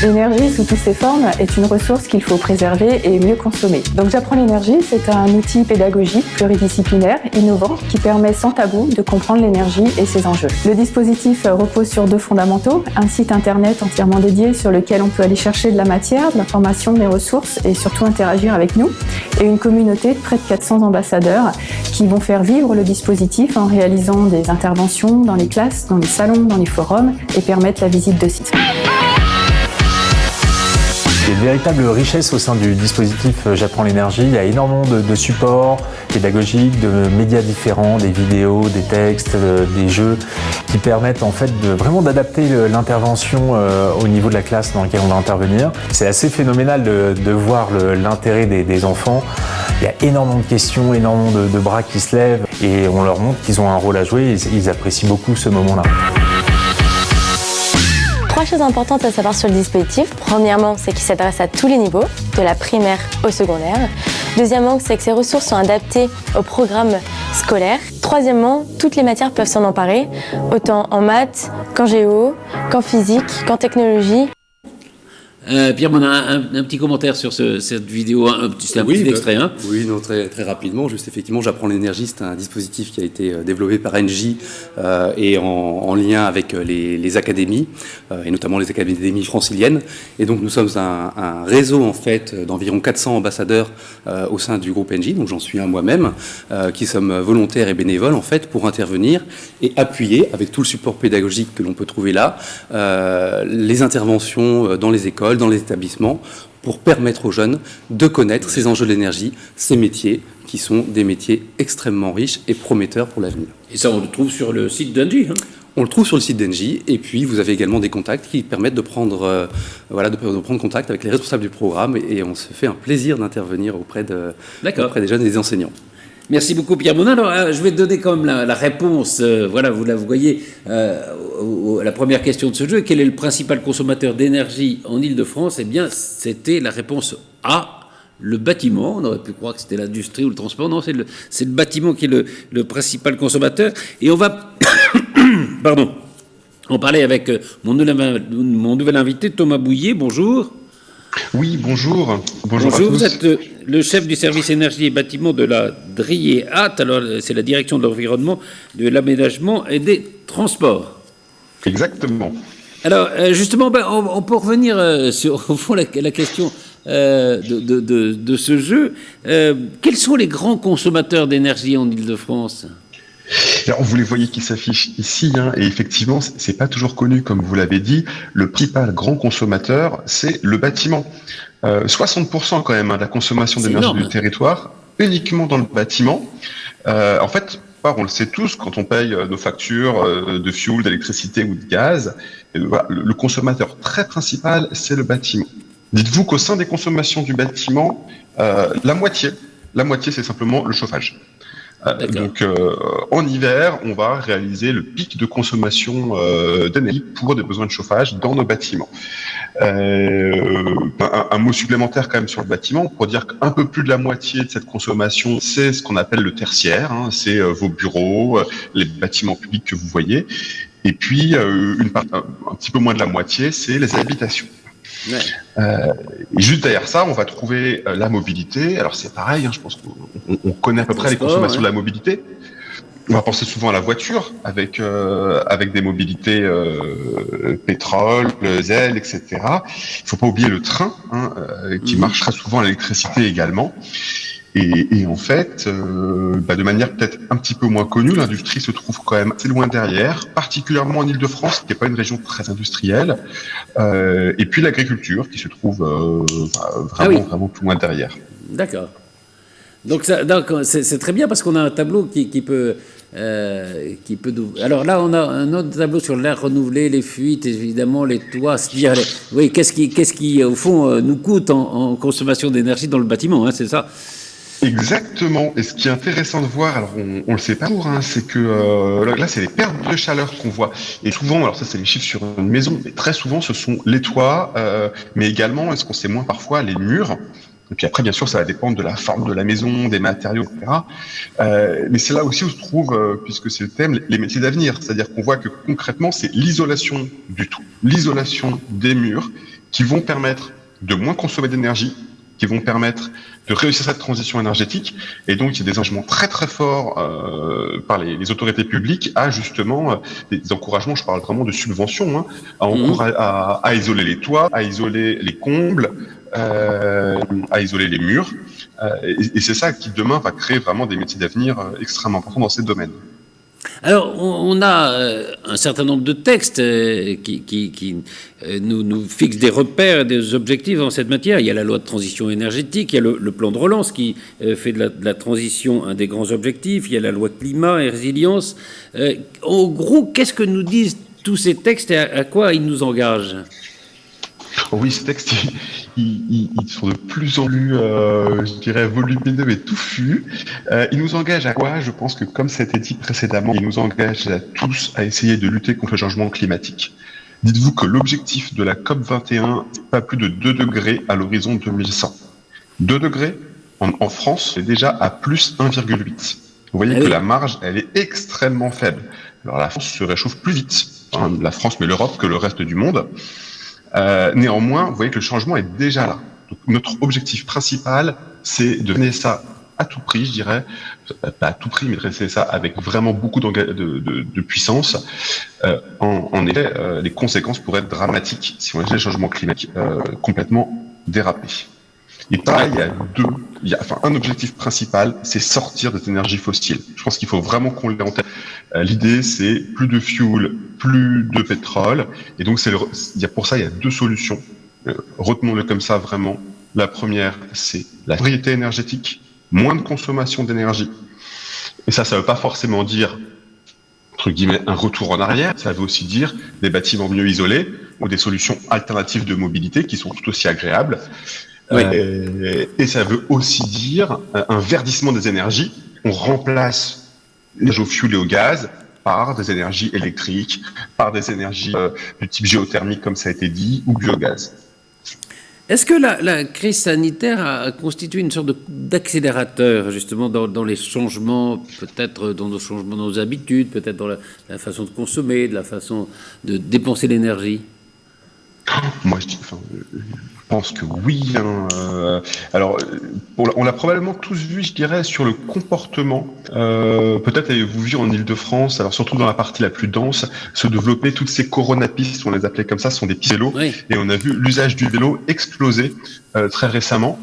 L'énergie sous toutes ses formes est une ressource qu'il faut préserver et mieux consommer. Donc J'apprends l'énergie, c'est un outil pédagogique pluridisciplinaire, innovant, qui permet sans tabou de comprendre l'énergie et ses enjeux. Le dispositif repose sur 2 fondamentaux, un site internet entièrement dédié sur lequel on peut aller chercher de la matière, de l'information, des ressources et surtout interagir avec nous, et une communauté de près de 400 ambassadeurs qui vont faire vivre le dispositif en réalisant des interventions dans les classes, dans les salons, dans les forums et permettre la visite de sites. Il y a une véritable richesse au sein du dispositif J'apprends l'énergie. Il y a énormément de supports pédagogiques, de médias différents, des vidéos, des textes, des jeux qui permettent en fait vraiment d'adapter l'intervention au niveau de la classe dans laquelle on va intervenir. C'est assez phénoménal de voir l'intérêt des enfants. Il y a énormément de questions, énormément de bras qui se lèvent et on leur montre qu'ils ont un rôle à jouer et ils apprécient beaucoup ce moment-là. 3 choses importantes à savoir sur le dispositif. Premièrement, c'est qu'il s'adresse à tous les niveaux, de la primaire au secondaire. Deuxièmement, c'est que ces ressources sont adaptées au programme scolaire. Troisièmement, toutes les matières peuvent s'en emparer, autant en maths qu'en géo, qu'en physique, qu'en technologie. Pierre, on a un petit commentaire sur cette vidéo, c'est un petit extrait. Hein. Oui, non, très, très rapidement. Juste effectivement, J'apprends l'énergie, c'est un dispositif qui a été développé par Engie et en lien avec les académies, et notamment les académies franciliennes. Et donc nous sommes un réseau en fait d'environ 400 ambassadeurs au sein du groupe Engie, donc j'en suis un moi-même, qui sommes volontaires et bénévoles en fait pour intervenir et appuyer avec tout le support pédagogique que l'on peut trouver là, les interventions dans les écoles, dans les établissements, pour permettre aux jeunes de connaître ces enjeux de l'énergie, ces métiers qui sont des métiers extrêmement riches et prometteurs pour l'avenir. Et ça, on le trouve sur le site d'Engie, hein. On le trouve sur le site d'Engie, et puis vous avez également des contacts qui permettent de prendre contact avec les responsables du programme, et on se fait un plaisir d'intervenir auprès des jeunes et des enseignants. Merci beaucoup Pierre Monin. Alors, je vais donner quand même la réponse. Voilà, vous voyez, la première question de ce jeu. Quel est le principal consommateur d'énergie en Île-de-France ? Eh bien, c'était la réponse A, le bâtiment. On aurait pu croire que c'était l'industrie ou le transport. Non, c'est le bâtiment qui est le principal consommateur. Et on va en parler avec mon nouvel invité, Thomas Bouillet. Bonjour. Oui, bonjour. Bonjour à tous. Vous êtes le chef du service énergie et bâtiment de la DRIEAT. Alors, c'est la direction de l'environnement, de l'aménagement et des transports. Exactement. Alors, justement, on peut revenir sur, au fond, la question de ce jeu. Quels sont les grands consommateurs d'énergie en Île-de-France ? Alors, vous les voyez qui s'affichent ici, hein, et effectivement, c'est pas toujours connu, comme vous l'avez dit. Le principal grand consommateur, c'est le bâtiment. 60% quand même de la consommation d'énergie du territoire, uniquement dans le bâtiment. En fait, on le sait tous, quand on paye nos factures de fioul, d'électricité ou de gaz, le consommateur très principal, c'est le bâtiment. Dites-vous qu'au sein des consommations du bâtiment, la moitié, c'est simplement le chauffage. Donc, en hiver, on va réaliser le pic de consommation d'énergie pour des besoins de chauffage dans nos bâtiments. Un mot supplémentaire quand même sur le bâtiment, pour dire qu'un peu plus de la moitié de cette consommation, c'est ce qu'on appelle le tertiaire, hein, c'est vos bureaux, les bâtiments publics que vous voyez. Et puis, un petit peu moins de la moitié, c'est les habitations. Ouais. Et juste derrière ça, on va trouver la mobilité. Alors c'est pareil, hein, je pense qu'on connaît à peu près les consommations de la mobilité. On va penser souvent à la voiture, avec des mobilités pétrole, diesel, etc. Il ne faut pas oublier le train, hein, qui marche très souvent à l'électricité également. Et en fait, de manière peut-être un petit peu moins connue, l'industrie se trouve quand même assez loin derrière, particulièrement en Île-de-France, qui n'est pas une région très industrielle, et puis l'agriculture, qui se trouve vraiment tout loin derrière. D'accord. Donc c'est très bien parce qu'on a un tableau qui peut Alors là, on a un autre tableau sur l'air renouvelé, les fuites, évidemment, les toits. Oui, qu'est-ce qui, au fond, nous coûte en consommation d'énergie dans le bâtiment, hein, c'est ça? Exactement. Et ce qui est intéressant de voir, alors on le sait pas toujours, hein, c'est que là, c'est les pertes de chaleur qu'on voit. Et souvent, alors ça, c'est les chiffres sur une maison, mais très souvent, ce sont les toits, mais également, est-ce qu'on sait moins parfois, les murs. Et puis après, bien sûr, ça va dépendre de la forme de la maison, des matériaux, etc. Mais c'est là aussi où se trouve, puisque c'est le thème, les métiers d'avenir. C'est-à-dire qu'on voit que concrètement, c'est l'isolation du tout, l'isolation des murs qui vont permettre de moins consommer d'énergie, qui vont permettre de réussir cette transition énergétique. Et donc, il y a des engagements très très forts par les autorités publiques à justement des encouragements, je parle vraiment de subventions, hein, à isoler les toits, à isoler les combles, à isoler les murs. Et c'est ça qui, demain, va créer vraiment des métiers d'avenir extrêmement importants dans ces domaines. Alors, on a un certain nombre de textes qui nous fixent des repères, des objectifs en cette matière. Il y a la loi de transition énergétique, il y a le plan de relance qui fait de la transition un des grands objectifs, il y a la loi climat et résilience. En gros, qu'est-ce que nous disent tous ces textes et à quoi ils nous engagent ? Oui, ces textes, ils sont de plus en plus, je dirais, volumineux et touffus. Ils nous engagent à quoi ? Je pense que, comme ça a été dit précédemment, ils nous engagent à tous à essayer de lutter contre le changement climatique. Dites-vous que l'objectif de la COP21, c'est pas plus de 2 degrés à l'horizon 2100. 2 degrés, en France, c'est déjà à plus 1,8. Vous voyez que la marge, elle est extrêmement faible. Alors la France se réchauffe plus vite, hein, la France mais l'Europe, que le reste du monde. Néanmoins, vous voyez que le changement est déjà là. Donc, notre objectif principal, c'est de mener ça à tout prix, je dirais, pas à tout prix, mais de rester ça avec vraiment beaucoup de puissance. En effet, les conséquences pourraient être dramatiques si on laissait le changement climatique complètement déraper. Et pareil, il y a un objectif principal, c'est sortir des énergies fossiles. Je pense qu'il faut vraiment qu'on l'ait en tête. L'idée, c'est plus de fuel, plus de pétrole. Et donc, pour ça, il y a 2 solutions. Retenons-le comme ça vraiment. La première, c'est la sobriété énergétique, moins de consommation d'énergie. Et ça veut pas forcément dire, entre guillemets, un retour en arrière. Ça veut aussi dire des bâtiments mieux isolés ou des solutions alternatives de mobilité qui sont tout aussi agréables. Oui. Et ça veut aussi dire un verdissement des énergies. On remplace l'énergie au fioul et au gaz par des énergies électriques, par des énergies du type géothermique, comme ça a été dit, ou biogaz. Est-ce que la crise sanitaire a constitué une sorte d'accélérateur, justement, dans les changements, peut-être dans nos habitudes, peut-être dans la façon de consommer, de la façon de dépenser l'énergie ? Moi, je pense que oui. Alors, on l'a probablement tous vu, je dirais, sur le comportement. Peut-être avez-vous vu en Île-de-France, alors surtout dans la partie la plus dense, se développer toutes ces coronapistes, on les appelait comme ça, ce sont des pistes vélos. Oui. Et on a vu l'usage du vélo exploser très récemment.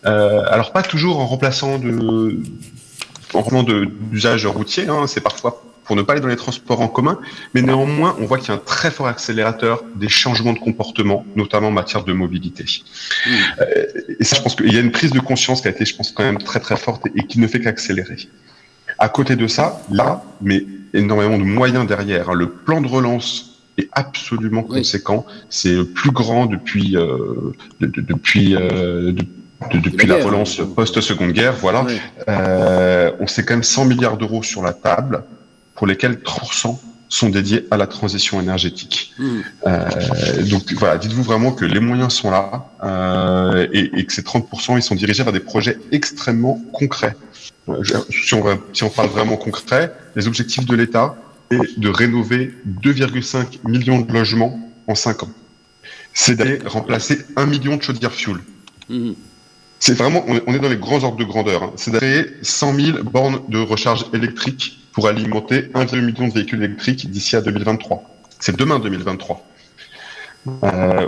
Alors, pas toujours en remplaçant d'usage routier, hein, c'est parfois pour ne pas aller dans les transports en commun, mais néanmoins, on voit qu'il y a un très fort accélérateur des changements de comportement, notamment en matière de mobilité. Et ça, je pense qu'il y a une prise de conscience qui a été, je pense, quand même très très forte et qui ne fait qu'accélérer. À côté de ça, là, mais énormément de moyens derrière. Hein. Le plan de relance est absolument conséquent. C'est le plus grand depuis la relance post-seconde guerre. Voilà. Oui. On sait quand même 100 milliards d'euros sur la table, pour lesquels 30% sont dédiés à la transition énergétique. Donc voilà, dites-vous vraiment que les moyens sont là et que ces 30%, ils sont dirigés vers des projets extrêmement concrets. Si on parle vraiment concret, les objectifs de l'État est de rénover 2,5 millions de logements en 5 ans. C'est d'aller remplacer 1 million de chaudières fuel. C'est vraiment, on est dans les grands ordres de grandeur. Hein. C'est d'aller 100 000 bornes de recharge électrique pour alimenter 1,2 million de véhicules électriques d'ici à 2023. C'est demain 2023.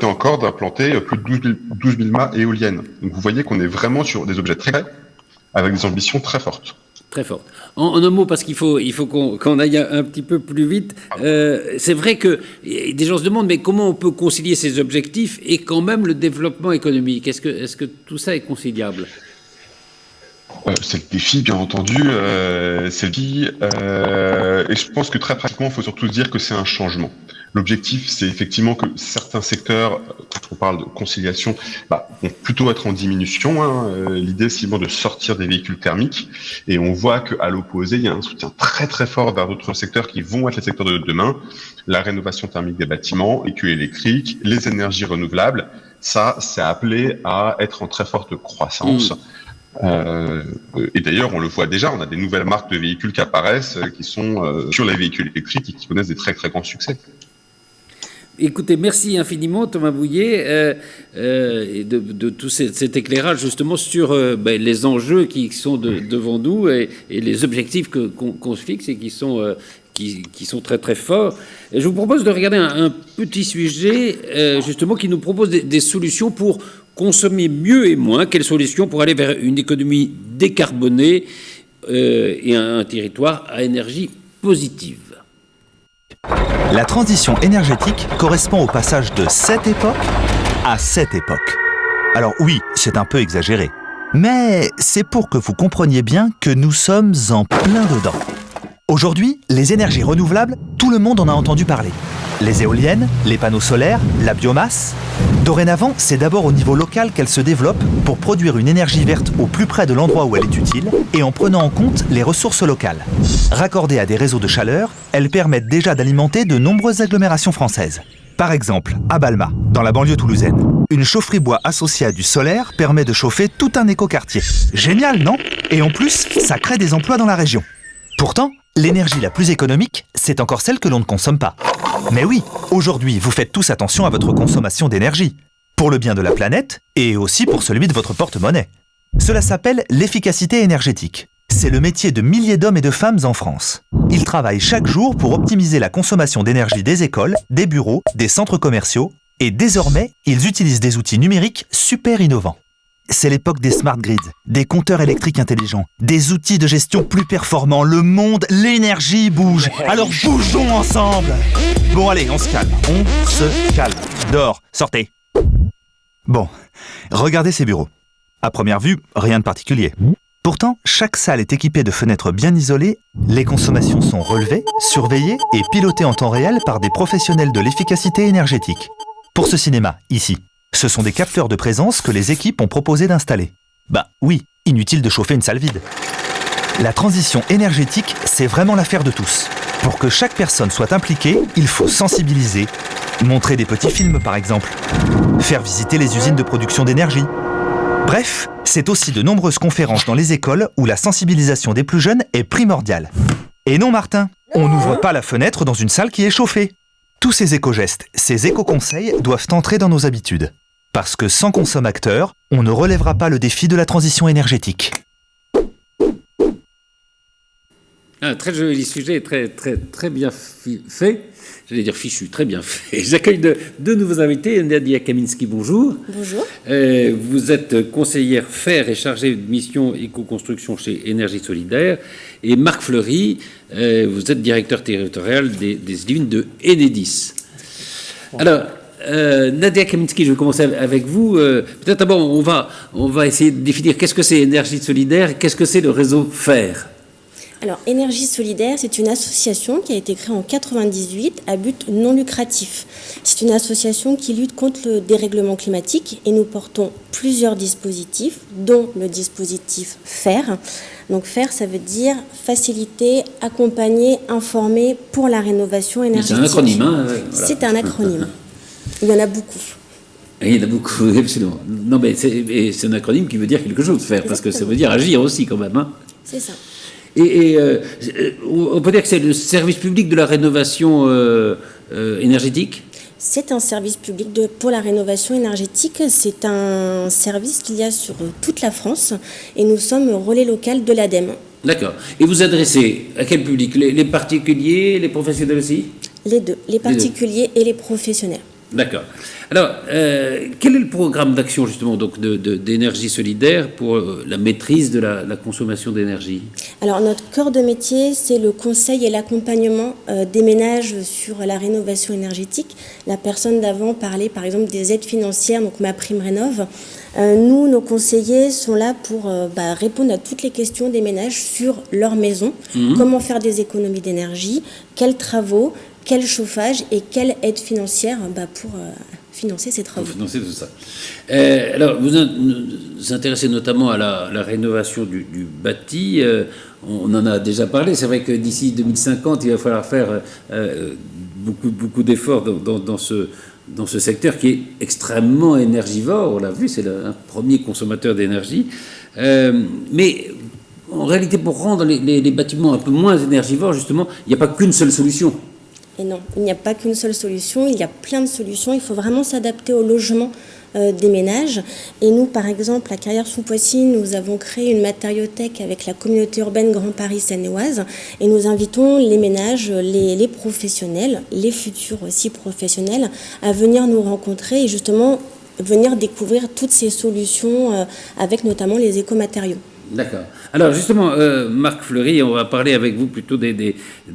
Et encore d'implanter plus de 12 000 mâts éoliennes. Donc vous voyez qu'on est vraiment sur des objets très avec des ambitions très fortes. Très forte. En un mot, parce qu'il faut qu'on aille un petit peu plus vite. C'est vrai que des gens se demandent, mais comment on peut concilier ces objectifs et quand même le développement économique? Est-ce que tout ça est conciliable? C'est le défi, bien entendu. C'est le défi. Et je pense que très pratiquement, il faut surtout se dire que c'est un changement. L'objectif, c'est effectivement que certains secteurs, quand on parle de conciliation, vont plutôt être en diminution. L'idée, c'est de sortir des véhicules thermiques. Et on voit qu'à l'opposé, il y a un soutien très très fort vers d'autres secteurs qui vont être les secteurs de demain. La rénovation thermique des bâtiments, véhicules électriques, les énergies renouvelables. Ça, c'est appelé à être en très forte croissance. Et d'ailleurs, on le voit déjà, on a des nouvelles marques de véhicules qui apparaissent, qui sont sur les véhicules électriques et qui connaissent des très très grands succès. Écoutez, merci infiniment Thomas Bouillet de tout cet éclairage justement sur les enjeux qui sont devant nous et les objectifs qu'on se fixe et qui sont très très forts. Et je vous propose de regarder un petit sujet justement qui nous propose des solutions pour consommer mieux et moins. Quelles solutions pour aller vers une économie décarbonée et un territoire à énergie positive? La transition énergétique correspond au passage de cette époque à cette époque. Alors oui, c'est un peu exagéré, mais c'est pour que vous compreniez bien que nous sommes en plein dedans. Aujourd'hui, les énergies renouvelables, tout le monde en a entendu parler. Les éoliennes, les panneaux solaires, la biomasse. Dorénavant, c'est d'abord au niveau local qu'elles se développent pour produire une énergie verte au plus près de l'endroit où elle est utile et en prenant en compte les ressources locales. Raccordées à des réseaux de chaleur, elles permettent déjà d'alimenter de nombreuses agglomérations françaises. Par exemple, à Balma, dans la banlieue toulousaine, une chaufferie bois associée à du solaire permet de chauffer tout un écoquartier. Génial, non? Et en plus, ça crée des emplois dans la région. Pourtant, l'énergie la plus économique, c'est encore celle que l'on ne consomme pas. Mais oui, aujourd'hui, vous faites tous attention à votre consommation d'énergie, pour le bien de la planète et aussi pour celui de votre porte-monnaie. Cela s'appelle l'efficacité énergétique. C'est le métier de milliers d'hommes et de femmes en France. Ils travaillent chaque jour pour optimiser la consommation d'énergie des écoles, des bureaux, des centres commerciaux et désormais, ils utilisent des outils numériques super innovants. C'est l'époque des smart grids, des compteurs électriques intelligents, des outils de gestion plus performants. Le monde, l'énergie bouge. Alors bougeons ensemble. Bon allez, on se calme. On se calme. Dehors, sortez. Bon, regardez ces bureaux. À première vue, rien de particulier. Pourtant, chaque salle est équipée de fenêtres bien isolées, les consommations sont relevées, surveillées et pilotées en temps réel par des professionnels de l'efficacité énergétique. Pour ce cinéma, ici, ce sont des capteurs de présence que les équipes ont proposé d'installer. Bah oui, inutile de chauffer une salle vide. La transition énergétique, c'est vraiment l'affaire de tous. Pour que chaque personne soit impliquée, il faut sensibiliser, montrer des petits films par exemple, faire visiter les usines de production d'énergie. Bref, c'est aussi de nombreuses conférences dans les écoles où la sensibilisation des plus jeunes est primordiale. Et non Martin, on n'ouvre pas la fenêtre dans une salle qui est chauffée. Tous ces éco-gestes, ces éco-conseils doivent entrer dans nos habitudes. Parce que sans consommateurs, on ne relèvera pas le défi de la transition énergétique. Un très joli sujet, très bien fait. J'allais dire fichu, très bien fait. J'accueille deux nouveaux invités. Nadia Kaminski, bonjour. Bonjour. Vous êtes conseillère fer et chargée de mission éco-construction chez Énergie Solidaire. Et Marc Fleury, vous êtes directeur territorial des usines de Enedis. Alors, Nadia Kaminski, je vais commencer avec vous. Peut-être d'abord, on va essayer de définir qu'est-ce que c'est Énergie Solidaire et qu'est-ce que c'est le réseau fer. Alors, Énergie Solidaire, c'est une association qui a été créée en 1998 à but non lucratif. C'est une association qui lutte contre le dérèglement climatique et nous portons plusieurs dispositifs, dont le dispositif FAIR. Donc FAIR, ça veut dire faciliter, accompagner, informer pour la rénovation énergétique. C'est un acronyme, hein, voilà. C'est un acronyme. Il y en a beaucoup. Il y en a beaucoup, absolument. Non, mais c'est un acronyme qui veut dire quelque chose, FAIR, parce que ça veut dire agir aussi quand même. Hein. C'est ça. Et on peut dire que c'est le service public de la rénovation énergétique ? C'est un service public pour la rénovation énergétique. C'est un service qu'il y a sur toute la France et nous sommes relais local de l'ADEME. D'accord. Et vous adressez à quel public ? Les particuliers, les professionnels aussi ? Les deux, les particuliers et les professionnels. D'accord. Alors, quel est le programme d'action justement donc d'énergie solidaire pour la maîtrise de la consommation d'énergie? Alors, notre cœur de métier, c'est le conseil et l'accompagnement des ménages sur la rénovation énergétique. La personne d'avant parlait par exemple des aides financières, donc MaPrimeRénov'. Nous, nos conseillers sont là pour répondre à toutes les questions des ménages sur leur maison, comment faire des économies d'énergie, quels travaux, quel chauffage et quelle aide financière pour financer ces travaux. Pour financer tout ça. Alors, vous vous intéressez notamment à la rénovation du bâti. On en a déjà parlé. C'est vrai que d'ici 2050, il va falloir faire beaucoup d'efforts dans ce secteur qui est extrêmement énergivore. On l'a vu, c'est un premier consommateur d'énergie. Mais en réalité, pour rendre les bâtiments un peu moins énergivores, justement, il n'y a pas qu'une seule solution. Et non, il n'y a pas qu'une seule solution, il y a plein de solutions. Il faut vraiment s'adapter au logement des ménages. Et nous, par exemple, à Carrière-sous-Poissy, nous avons créé une matériothèque avec la communauté urbaine Grand Paris Seine-et-Oise. Et nous invitons les ménages, les professionnels, les futurs aussi professionnels, à venir nous rencontrer et justement venir découvrir toutes ces solutions avec notamment les écomatériaux. D'accord. Alors justement, Marc Fleury, on va parler avec vous plutôt de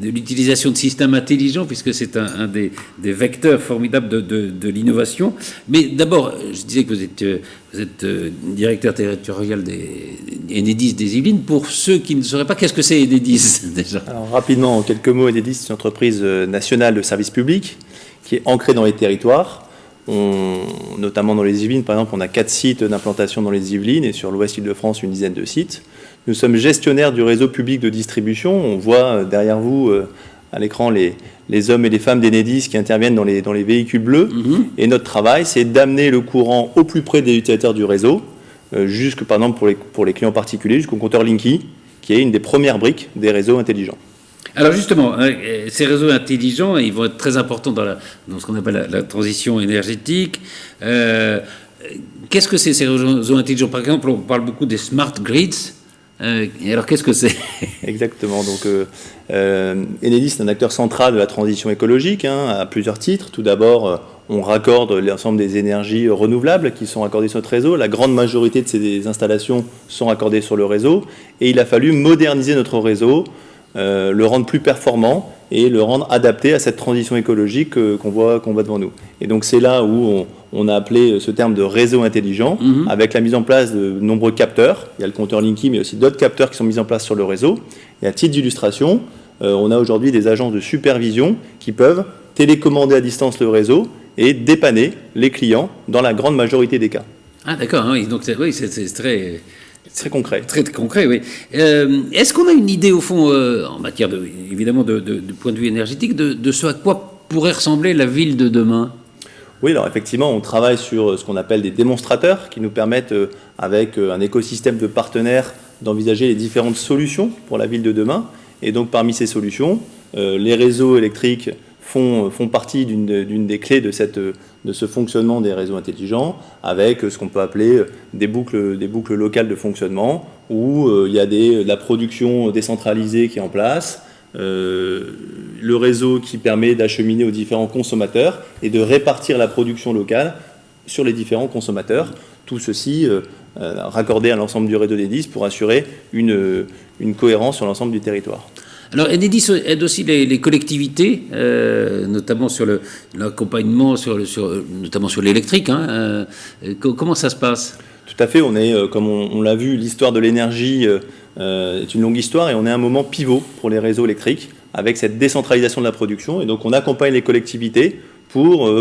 l'utilisation de systèmes intelligents, puisque c'est un des vecteurs formidables de l'innovation. Mais d'abord, je disais que vous êtes directeur territorial des Enedis des Yvelines. Pour ceux qui ne sauraient pas, qu'est-ce que c'est Enedis déjà? Alors rapidement, en quelques mots, Enedis, c'est une entreprise nationale de service public qui est ancrée dans les territoires. Notamment dans les Yvelines, par exemple, on a 4 sites d'implantation dans les Yvelines et sur l'ouest Île-de-France, une dizaine de sites. Nous sommes gestionnaires du réseau public de distribution. On voit derrière vous, à l'écran, les hommes et les femmes d'Enedis qui interviennent dans les véhicules bleus. Et notre travail, c'est d'amener le courant au plus près des utilisateurs du réseau, jusque, par exemple, pour les clients particuliers, jusqu'au compteur Linky, qui est une des premières briques des réseaux intelligents. Alors justement, ces réseaux intelligents, ils vont être très importants dans ce qu'on appelle la transition énergétique. Qu'est-ce que c'est ces réseaux intelligents? Par exemple, on parle beaucoup des smart grids. Et alors, qu'est-ce que c'est? Exactement. Donc, Enedis est un acteur central de la transition écologique à plusieurs titres. Tout d'abord, on raccorde l'ensemble des énergies renouvelables qui sont raccordées sur notre réseau. La grande majorité de ces installations sont raccordées sur le réseau. Et il a fallu moderniser notre réseau, le rendre plus performant et le rendre adapté à cette transition écologique qu'on voit devant nous. Et donc c'est là où on a appelé ce terme de réseau intelligent, avec la mise en place de nombreux capteurs. Il y a le compteur Linky, mais aussi d'autres capteurs qui sont mis en place sur le réseau. Et à titre d'illustration, on a aujourd'hui des agences de supervision qui peuvent télécommander à distance le réseau et dépanner les clients dans la grande majorité des cas. Ah d'accord, oui, donc c'est très... Très concret. Très concret, oui. Est-ce qu'on a une idée, au fond, en matière, évidemment, de point de vue énergétique, de ce à quoi pourrait ressembler la ville de demain? Oui, alors effectivement, on travaille sur ce qu'on appelle des démonstrateurs qui nous permettent, avec un écosystème de partenaires, d'envisager les différentes solutions pour la ville de demain. Et donc, parmi ces solutions, les réseaux électriques font partie d'une des clés de ce fonctionnement des réseaux intelligents, avec ce qu'on peut appeler des boucles locales de fonctionnement, où il y a de la production décentralisée qui est en place, le réseau qui permet d'acheminer aux différents consommateurs et de répartir la production locale sur les différents consommateurs. Tout ceci raccordé à l'ensemble du réseau d'Enedis pour assurer une cohérence sur l'ensemble du territoire. Alors Enedis aide aussi les collectivités, notamment sur l'accompagnement, notamment sur l'électrique. Comment ça se passe? Tout à fait, on est, comme on l'a vu, l'histoire de l'énergie est une longue histoire et on est à un moment pivot pour les réseaux électriques avec cette décentralisation de la production. Et donc on accompagne les collectivités pour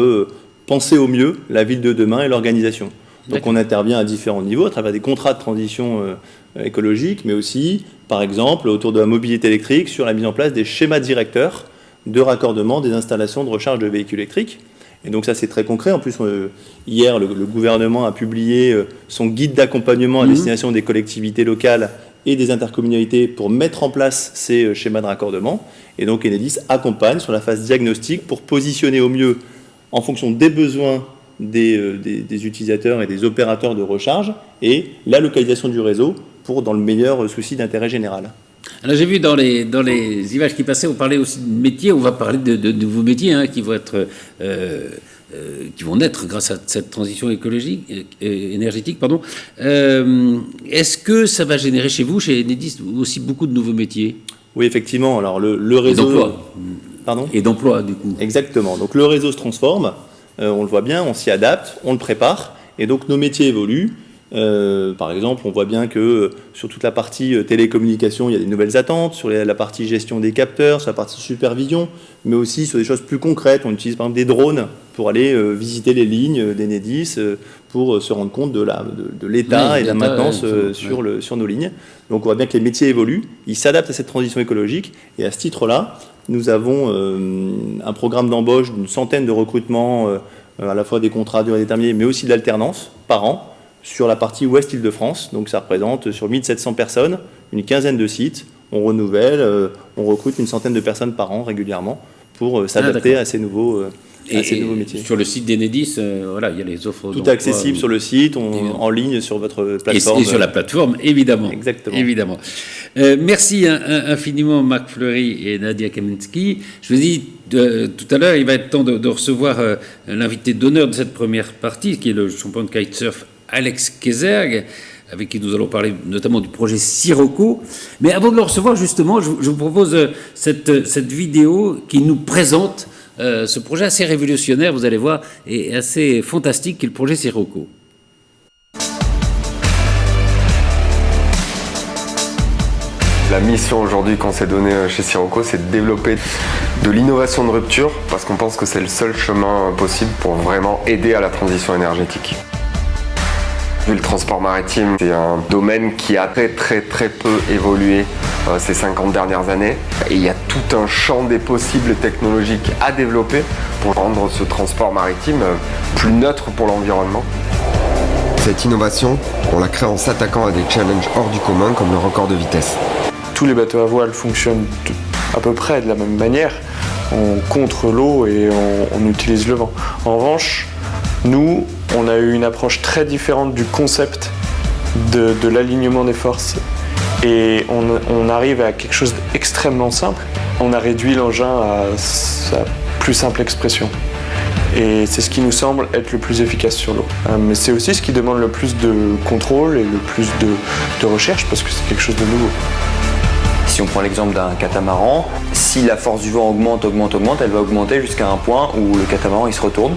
penser au mieux la ville de demain et l'organisation. Donc on intervient à différents niveaux, à travers des contrats de transition écologique, mais aussi, par exemple, autour de la mobilité électrique, sur la mise en place des schémas directeurs de raccordement des installations de recharge de véhicules électriques. Et donc ça, c'est très concret. En plus, hier, le gouvernement a publié son guide d'accompagnement à destination des collectivités locales et des intercommunalités pour mettre en place ces schémas de raccordement. Et donc Enedis accompagne sur la phase diagnostique pour positionner au mieux, en fonction des besoins des utilisateurs et des opérateurs de recharge, et la localisation du réseau dans le meilleur souci d'intérêt général. Alors j'ai vu dans les images qui passaient, on parlait aussi de métiers, on va parler de nouveaux métiers qui vont être qui vont naître grâce à cette transition énergétique. Est-ce que ça va générer chez vous, chez Enedis, aussi beaucoup de nouveaux métiers? Oui, effectivement. Alors le réseau... Et d'emploi. Pardon ? Et d'emploi, du coup. Exactement. Donc le réseau se transforme, on le voit bien, on s'y adapte, on le prépare, et donc nos métiers évoluent. Par exemple, on voit bien que sur toute la partie télécommunication, il y a des nouvelles attentes, sur la partie gestion des capteurs, sur la partie supervision, mais aussi sur des choses plus concrètes. On utilise par exemple des drones pour aller visiter les lignes d'Enedis, pour se rendre compte de l'état et de la maintenance sur nos lignes. Donc on voit bien que les métiers évoluent, ils s'adaptent à cette transition écologique, et à ce titre-là, nous avons un programme d'embauche d'une centaine de recrutements, à la fois des contrats à durée déterminée, mais aussi de l'alternance par an, sur la partie ouest Île-de-France. Donc ça représente sur 1700 personnes, une quinzaine de sites. On renouvelle, on recrute une centaine de personnes par an régulièrement pour s'adapter à ces nouveaux métiers. Sur le site d'Enedis, il y a les offres. Tout est accessible sur le site, en ligne sur votre plateforme. Et sur la plateforme, évidemment. Exactement. Évidemment. Merci infiniment, Marc Fleury et Nadia Kamensky. Je vous dis tout à l'heure, il va être temps de recevoir l'invité d'honneur de cette première partie, qui est le champion de kitesurf Alex Kézergue, avec qui nous allons parler notamment du projet Sirocco. Mais avant de le recevoir, justement, je vous propose cette vidéo qui nous présente ce projet assez révolutionnaire, vous allez voir, et assez fantastique, qui est le projet Sirocco. La mission aujourd'hui qu'on s'est donnée chez Sirocco, c'est de développer de l'innovation de rupture, parce qu'on pense que c'est le seul chemin possible pour vraiment aider à la transition énergétique. Le transport maritime, c'est un domaine qui a très peu évolué ces 50 dernières années. Et il y a tout un champ des possibles technologiques à développer pour rendre ce transport maritime plus neutre pour l'environnement. Cette innovation, on la crée en s'attaquant à des challenges hors du commun comme le record de vitesse. Tous les bateaux à voile fonctionnent à peu près de la même manière. On contre l'eau et on utilise le vent. En revanche, nous, on a eu une approche très différente du concept de l'alignement des forces. Et on arrive à quelque chose d'extrêmement simple. On a réduit l'engin à sa plus simple expression. Et c'est ce qui nous semble être le plus efficace sur l'eau. Mais c'est aussi ce qui demande le plus de contrôle et le plus de recherche, parce que c'est quelque chose de nouveau. Si on prend l'exemple d'un catamaran, si la force du vent augmente, elle va augmenter jusqu'à un point où le catamaran il se retourne.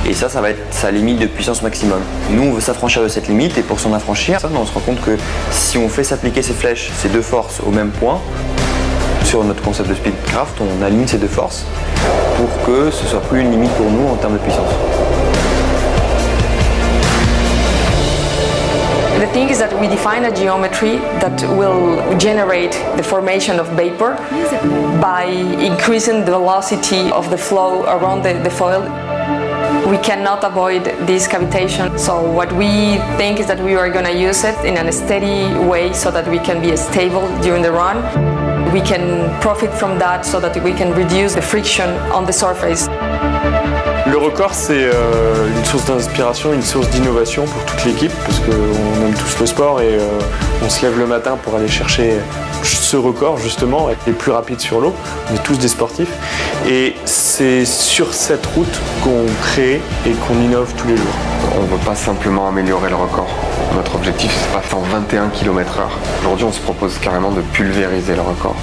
Et ça va être sa limite de puissance maximum. Nous, on veut s'affranchir de cette limite, et pour s'en affranchir, on se rend compte que si on fait s'appliquer ces flèches, ces deux forces au même point, sur notre concept de Speedcraft, on aligne ces deux forces pour que ce soit plus une limite pour nous en termes de puissance. The thing is that we define a geometry that will generate the formation of vapor by increasing the velocity of the flow around the foil. We cannot avoid this cavitation, so what we think is that we are going to use it in a steady way so that we can be stable during the run. We can profit from that so that we can reduce the friction on the surface. Le record, c'est une source d'inspiration, une source d'innovation pour toute l'équipe, parce qu'on aime tous le sport et on se lève le matin pour aller chercher ce record, justement, être les plus rapides sur l'eau. On est tous des sportifs. Et c'est sur cette route qu'on crée et qu'on innove tous les jours. On ne veut pas simplement améliorer le record. Notre objectif, c'est pas 121 km/h. Aujourd'hui, on se propose carrément de pulvériser le record.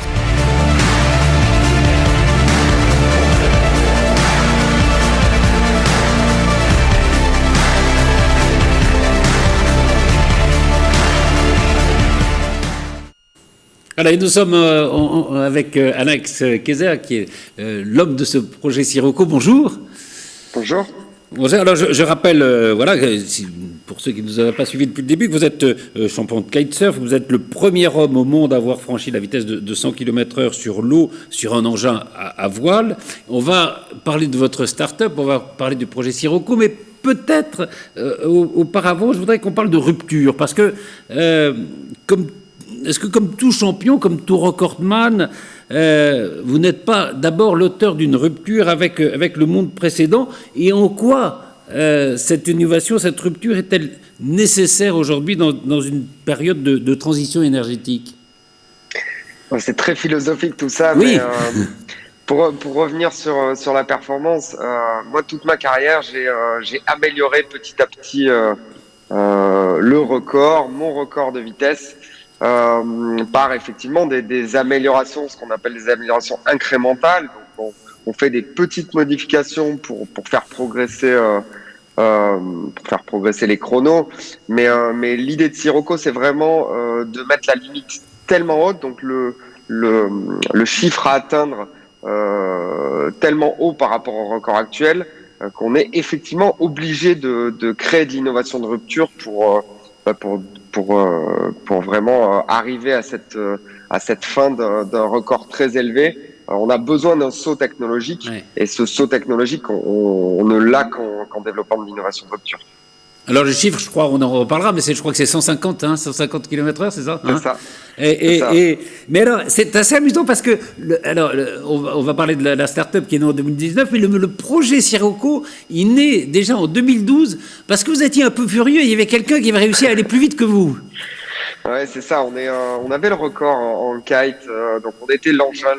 Voilà, et nous sommes avec Alex Kézergue, qui est l'homme de ce projet Sirocco. Bonjour. Bonjour. Bonjour. Alors, je rappelle, pour ceux qui ne nous avaient pas suivis depuis le début, que vous êtes champion de kitesurf. Vous êtes le premier homme au monde à avoir franchi la vitesse de 100 km/h sur l'eau, sur un engin à voile. On va parler de votre start-up, on va parler du projet Sirocco, mais peut-être auparavant, je voudrais qu'on parle de rupture, parce que est-ce que comme tout champion, comme tout recordman, vous n'êtes pas d'abord l'auteur d'une rupture avec le monde précédent, et en quoi cette innovation, cette rupture est-elle nécessaire aujourd'hui dans une période de transition énergétique ? C'est très philosophique tout ça, oui. Pour revenir sur la performance, moi toute ma carrière j'ai amélioré petit à petit mon record de vitesse par effectivement des améliorations, ce qu'on appelle des améliorations incrémentales. Donc on fait des petites modifications pour faire progresser les chronos, mais l'idée de Sirocco c'est vraiment de mettre la limite tellement haute, donc le chiffre à atteindre tellement haut par rapport au record actuel qu'on est effectivement obligé de créer de l'innovation de rupture pour vraiment arriver à cette fin d'un record très élevé. On a besoin d'un saut technologique, et ce saut technologique, on ne l'a qu'en développant de l'innovation de rupture. Alors le chiffre, je crois, on en reparlera, mais je crois que c'est 150 km/h, c'est ça, C'est ça. Mais alors, c'est assez amusant parce que, on va parler de la start-up qui est née en 2019, mais le projet Sirocco, il naît déjà en 2012 parce que vous étiez un peu furieux, il y avait quelqu'un qui avait réussi à aller plus vite que vous. Ouais, c'est ça. On avait le record en kite, donc on était l'engin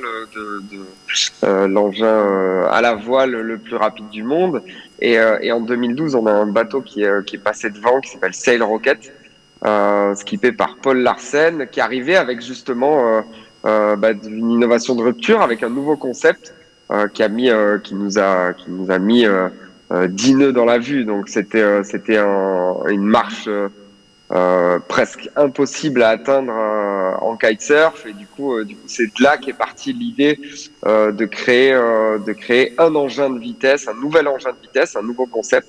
à la voile le plus rapide du monde. Et en 2012, on a un bateau qui est passé devant, qui s'appelle Sail Rocket, skippé par Paul Larsen, qui arrivait avec justement une innovation de rupture, avec un nouveau concept qui nous a mis 10 nœuds dans la vue. Donc c'était une marche presque impossible à atteindre en kitesurf, et du coup c'est de là qu'est partie l'idée de créer un engin de vitesse, un nouvel engin de vitesse, un nouveau concept,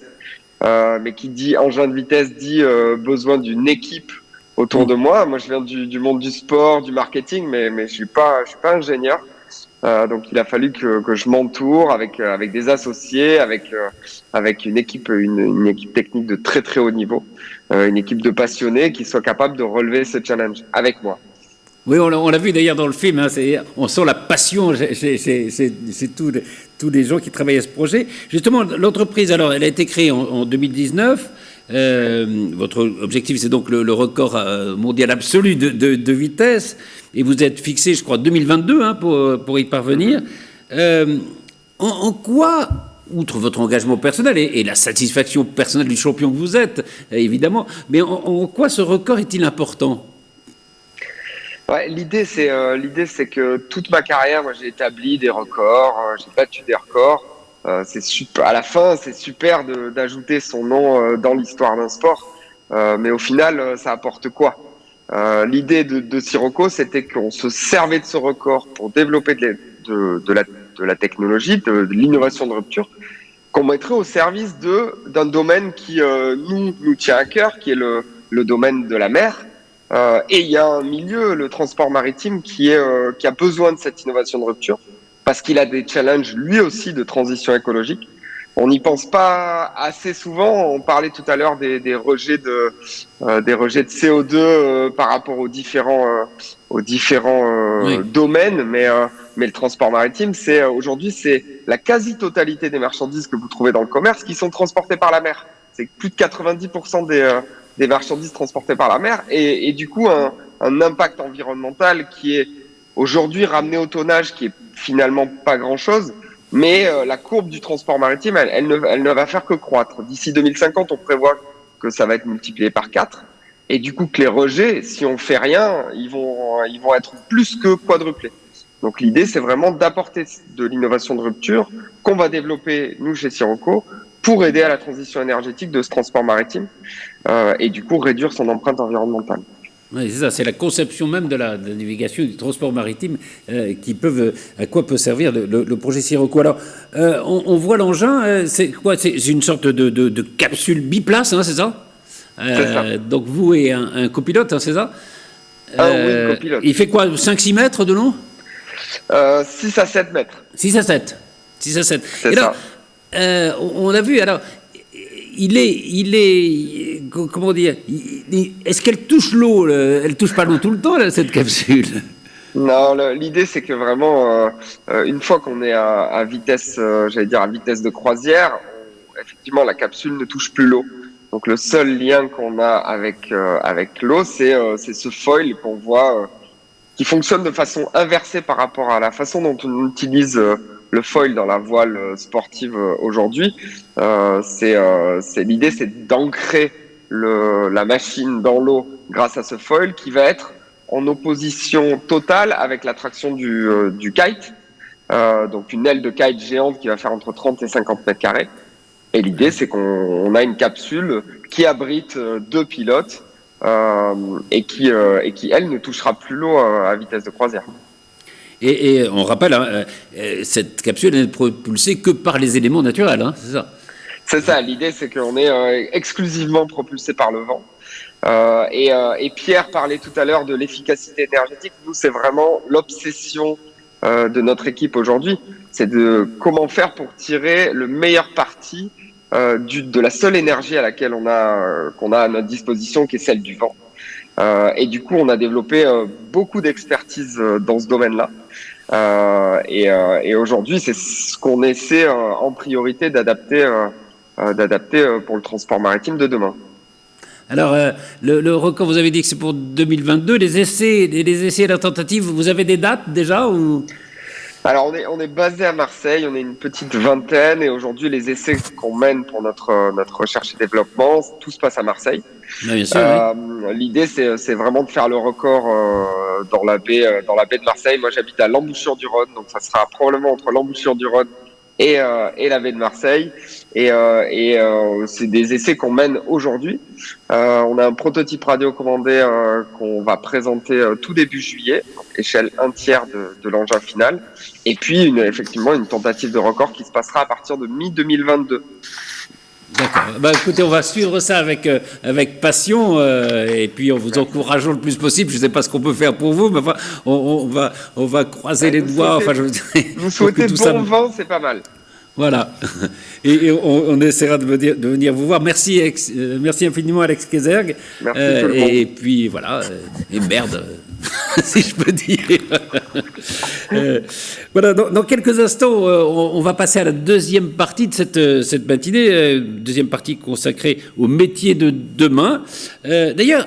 mais qui dit engin de vitesse dit besoin d'une équipe autour de moi. Moi je viens du monde du sport, du marketing, mais je suis pas ingénieur. Donc il a fallu que je m'entoure avec des associés, avec une équipe technique de très très haut niveau, une équipe de passionnés qui soit capable de relever ce challenge avec moi. Oui, on l'a vu d'ailleurs dans le film, hein, on sent la passion chez tous les gens qui travaillent à ce projet. Justement, l'entreprise, alors, elle a été créée en 2019. Votre objectif, c'est donc le record mondial absolu de vitesse, et vous êtes fixé, je crois, 2022 pour y parvenir. En quoi, outre votre engagement personnel et la satisfaction personnelle du champion que vous êtes, évidemment, mais en quoi ce record est-il important ? Ouais, l'idée c'est que toute ma carrière, moi j'ai établi des records, j'ai battu des records. C'est super. À la fin, c'est super d'ajouter son nom dans l'histoire d'un sport, mais au final, ça apporte quoi? L'idée de Sirocco, c'était qu'on se servait de ce record pour développer de la technologie, de l'innovation de rupture, qu'on mettrait au service d'un domaine qui nous tient à cœur, qui est le domaine de la mer. Et il y a un milieu, le transport maritime, qui a besoin de cette innovation de rupture, parce qu'il a des challenges lui aussi de transition écologique. On n'y pense pas assez souvent. On parlait tout à l'heure des rejets de CO2 par rapport aux différents domaines, mais le transport maritime, aujourd'hui c'est la quasi-totalité des marchandises que vous trouvez dans le commerce qui sont transportées par la mer. C'est plus de 90% des marchandises transportées par la mer, et du coup un impact environnemental qui est aujourd'hui ramené au tonnage, qui est finalement pas grand-chose, mais la courbe du transport maritime, elle ne va faire que croître. D'ici 2050, on prévoit que ça va être multiplié par 4, et du coup que les rejets, si on fait rien, ils vont être plus que quadruplés. Donc l'idée, c'est vraiment d'apporter de l'innovation de rupture qu'on va développer, nous, chez Sirocco, pour aider à la transition énergétique de ce transport maritime, et du coup réduire son empreinte environnementale. Oui, c'est ça, c'est la conception même de la navigation, du transport maritime, à quoi peut servir le projet Sirocco. Alors, on voit l'engin, c'est quoi? C'est une sorte de capsule biplace, hein, c'est ça? C'est ça. Donc vous et un copilote, hein, c'est ça? Oui, copilote. Il fait quoi, 5-6 mètres de long? 6 à 7 mètres. 6 à 7. C'est et ça. Là, on a vu, alors, il est, comment dire, est-ce qu'elle touche l'eau? Elle touche pas l'eau tout le temps, là, cette capsule? Non, l'idée c'est que vraiment, une fois qu'on est à vitesse, à vitesse de croisière, effectivement la capsule ne touche plus l'eau. Donc le seul lien qu'on a avec l'eau, c'est ce foil qu'on voit qui fonctionne de façon inversée par rapport à la façon dont on utilise le foil dans la voile sportive aujourd'hui. L'idée, c'est d'ancrer la machine dans l'eau grâce à ce foil qui va être en opposition totale avec la traction du kite. Donc une aile de kite géante qui va faire entre 30 et 50 mètres carrés. Et l'idée, c'est qu'on a une capsule qui abrite 2 pilotes et qui, elle, ne touchera plus l'eau à vitesse de croisière. Et on rappelle, cette capsule n'est propulsée que par les éléments naturels, hein, c'est ça? C'est ça, l'idée, c'est qu'on est exclusivement propulsé par le vent. Et Pierre parlait tout à l'heure de l'efficacité énergétique. Nous, c'est vraiment l'obsession de notre équipe aujourd'hui. C'est de comment faire pour tirer le meilleur parti de la seule énergie à laquelle qu'on a à notre disposition, qui est celle du vent. Et du coup, on a développé beaucoup d'expertise dans ce domaine-là. Et aujourd'hui, c'est ce qu'on essaie en priorité d'adapter pour le transport maritime de demain. Alors, le record, vous avez dit que c'est pour 2022. Les essais et la tentative, vous avez des dates déjà ou... Alors, on est basé à Marseille, on est une petite vingtaine, et aujourd'hui, les essais qu'on mène pour notre recherche et développement, tout se passe à Marseille. Bien sûr, oui. L'idée, c'est vraiment de faire le record dans la baie de Marseille. Moi, j'habite à l'embouchure du Rhône, donc ça sera probablement entre l'embouchure du Rhône et la baie de Marseille. Et c'est des essais qu'on mène aujourd'hui. On a un prototype radiocommandé qu'on va présenter tout début juillet, échelle 1/3 de l'engin final. Et puis effectivement une tentative de record qui se passera à partir de mi-2022. D'accord. Écoutez, on va suivre ça avec passion et puis en vous encourageant le plus possible. Je ne sais pas ce qu'on peut faire pour vous, mais enfin, on va croiser les doigts. Vous souhaitez bon vent, c'est pas mal. Voilà. Et on essaiera de venir vous voir. Merci infiniment, Alex Kézergue. Merci tout le monde. Et puis voilà. Et merde, si je peux dire. Voilà. Dans quelques instants, on va passer à la deuxième partie de cette matinée, deuxième partie consacrée au métier de demain. D'ailleurs,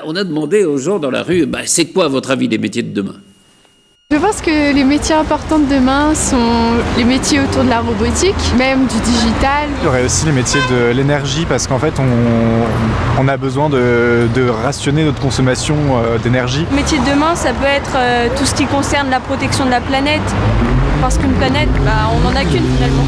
on a demandé aux gens dans la rue, c'est quoi à votre avis les métiers de demain? Je pense que les métiers importants de demain sont les métiers autour de la robotique, même du digital. Il y aurait aussi les métiers de l'énergie parce qu'en fait on a besoin de rationner notre consommation d'énergie. Le métier de demain, ça peut être tout ce qui concerne la protection de la planète, parce qu'une planète, on n'en a qu'une finalement.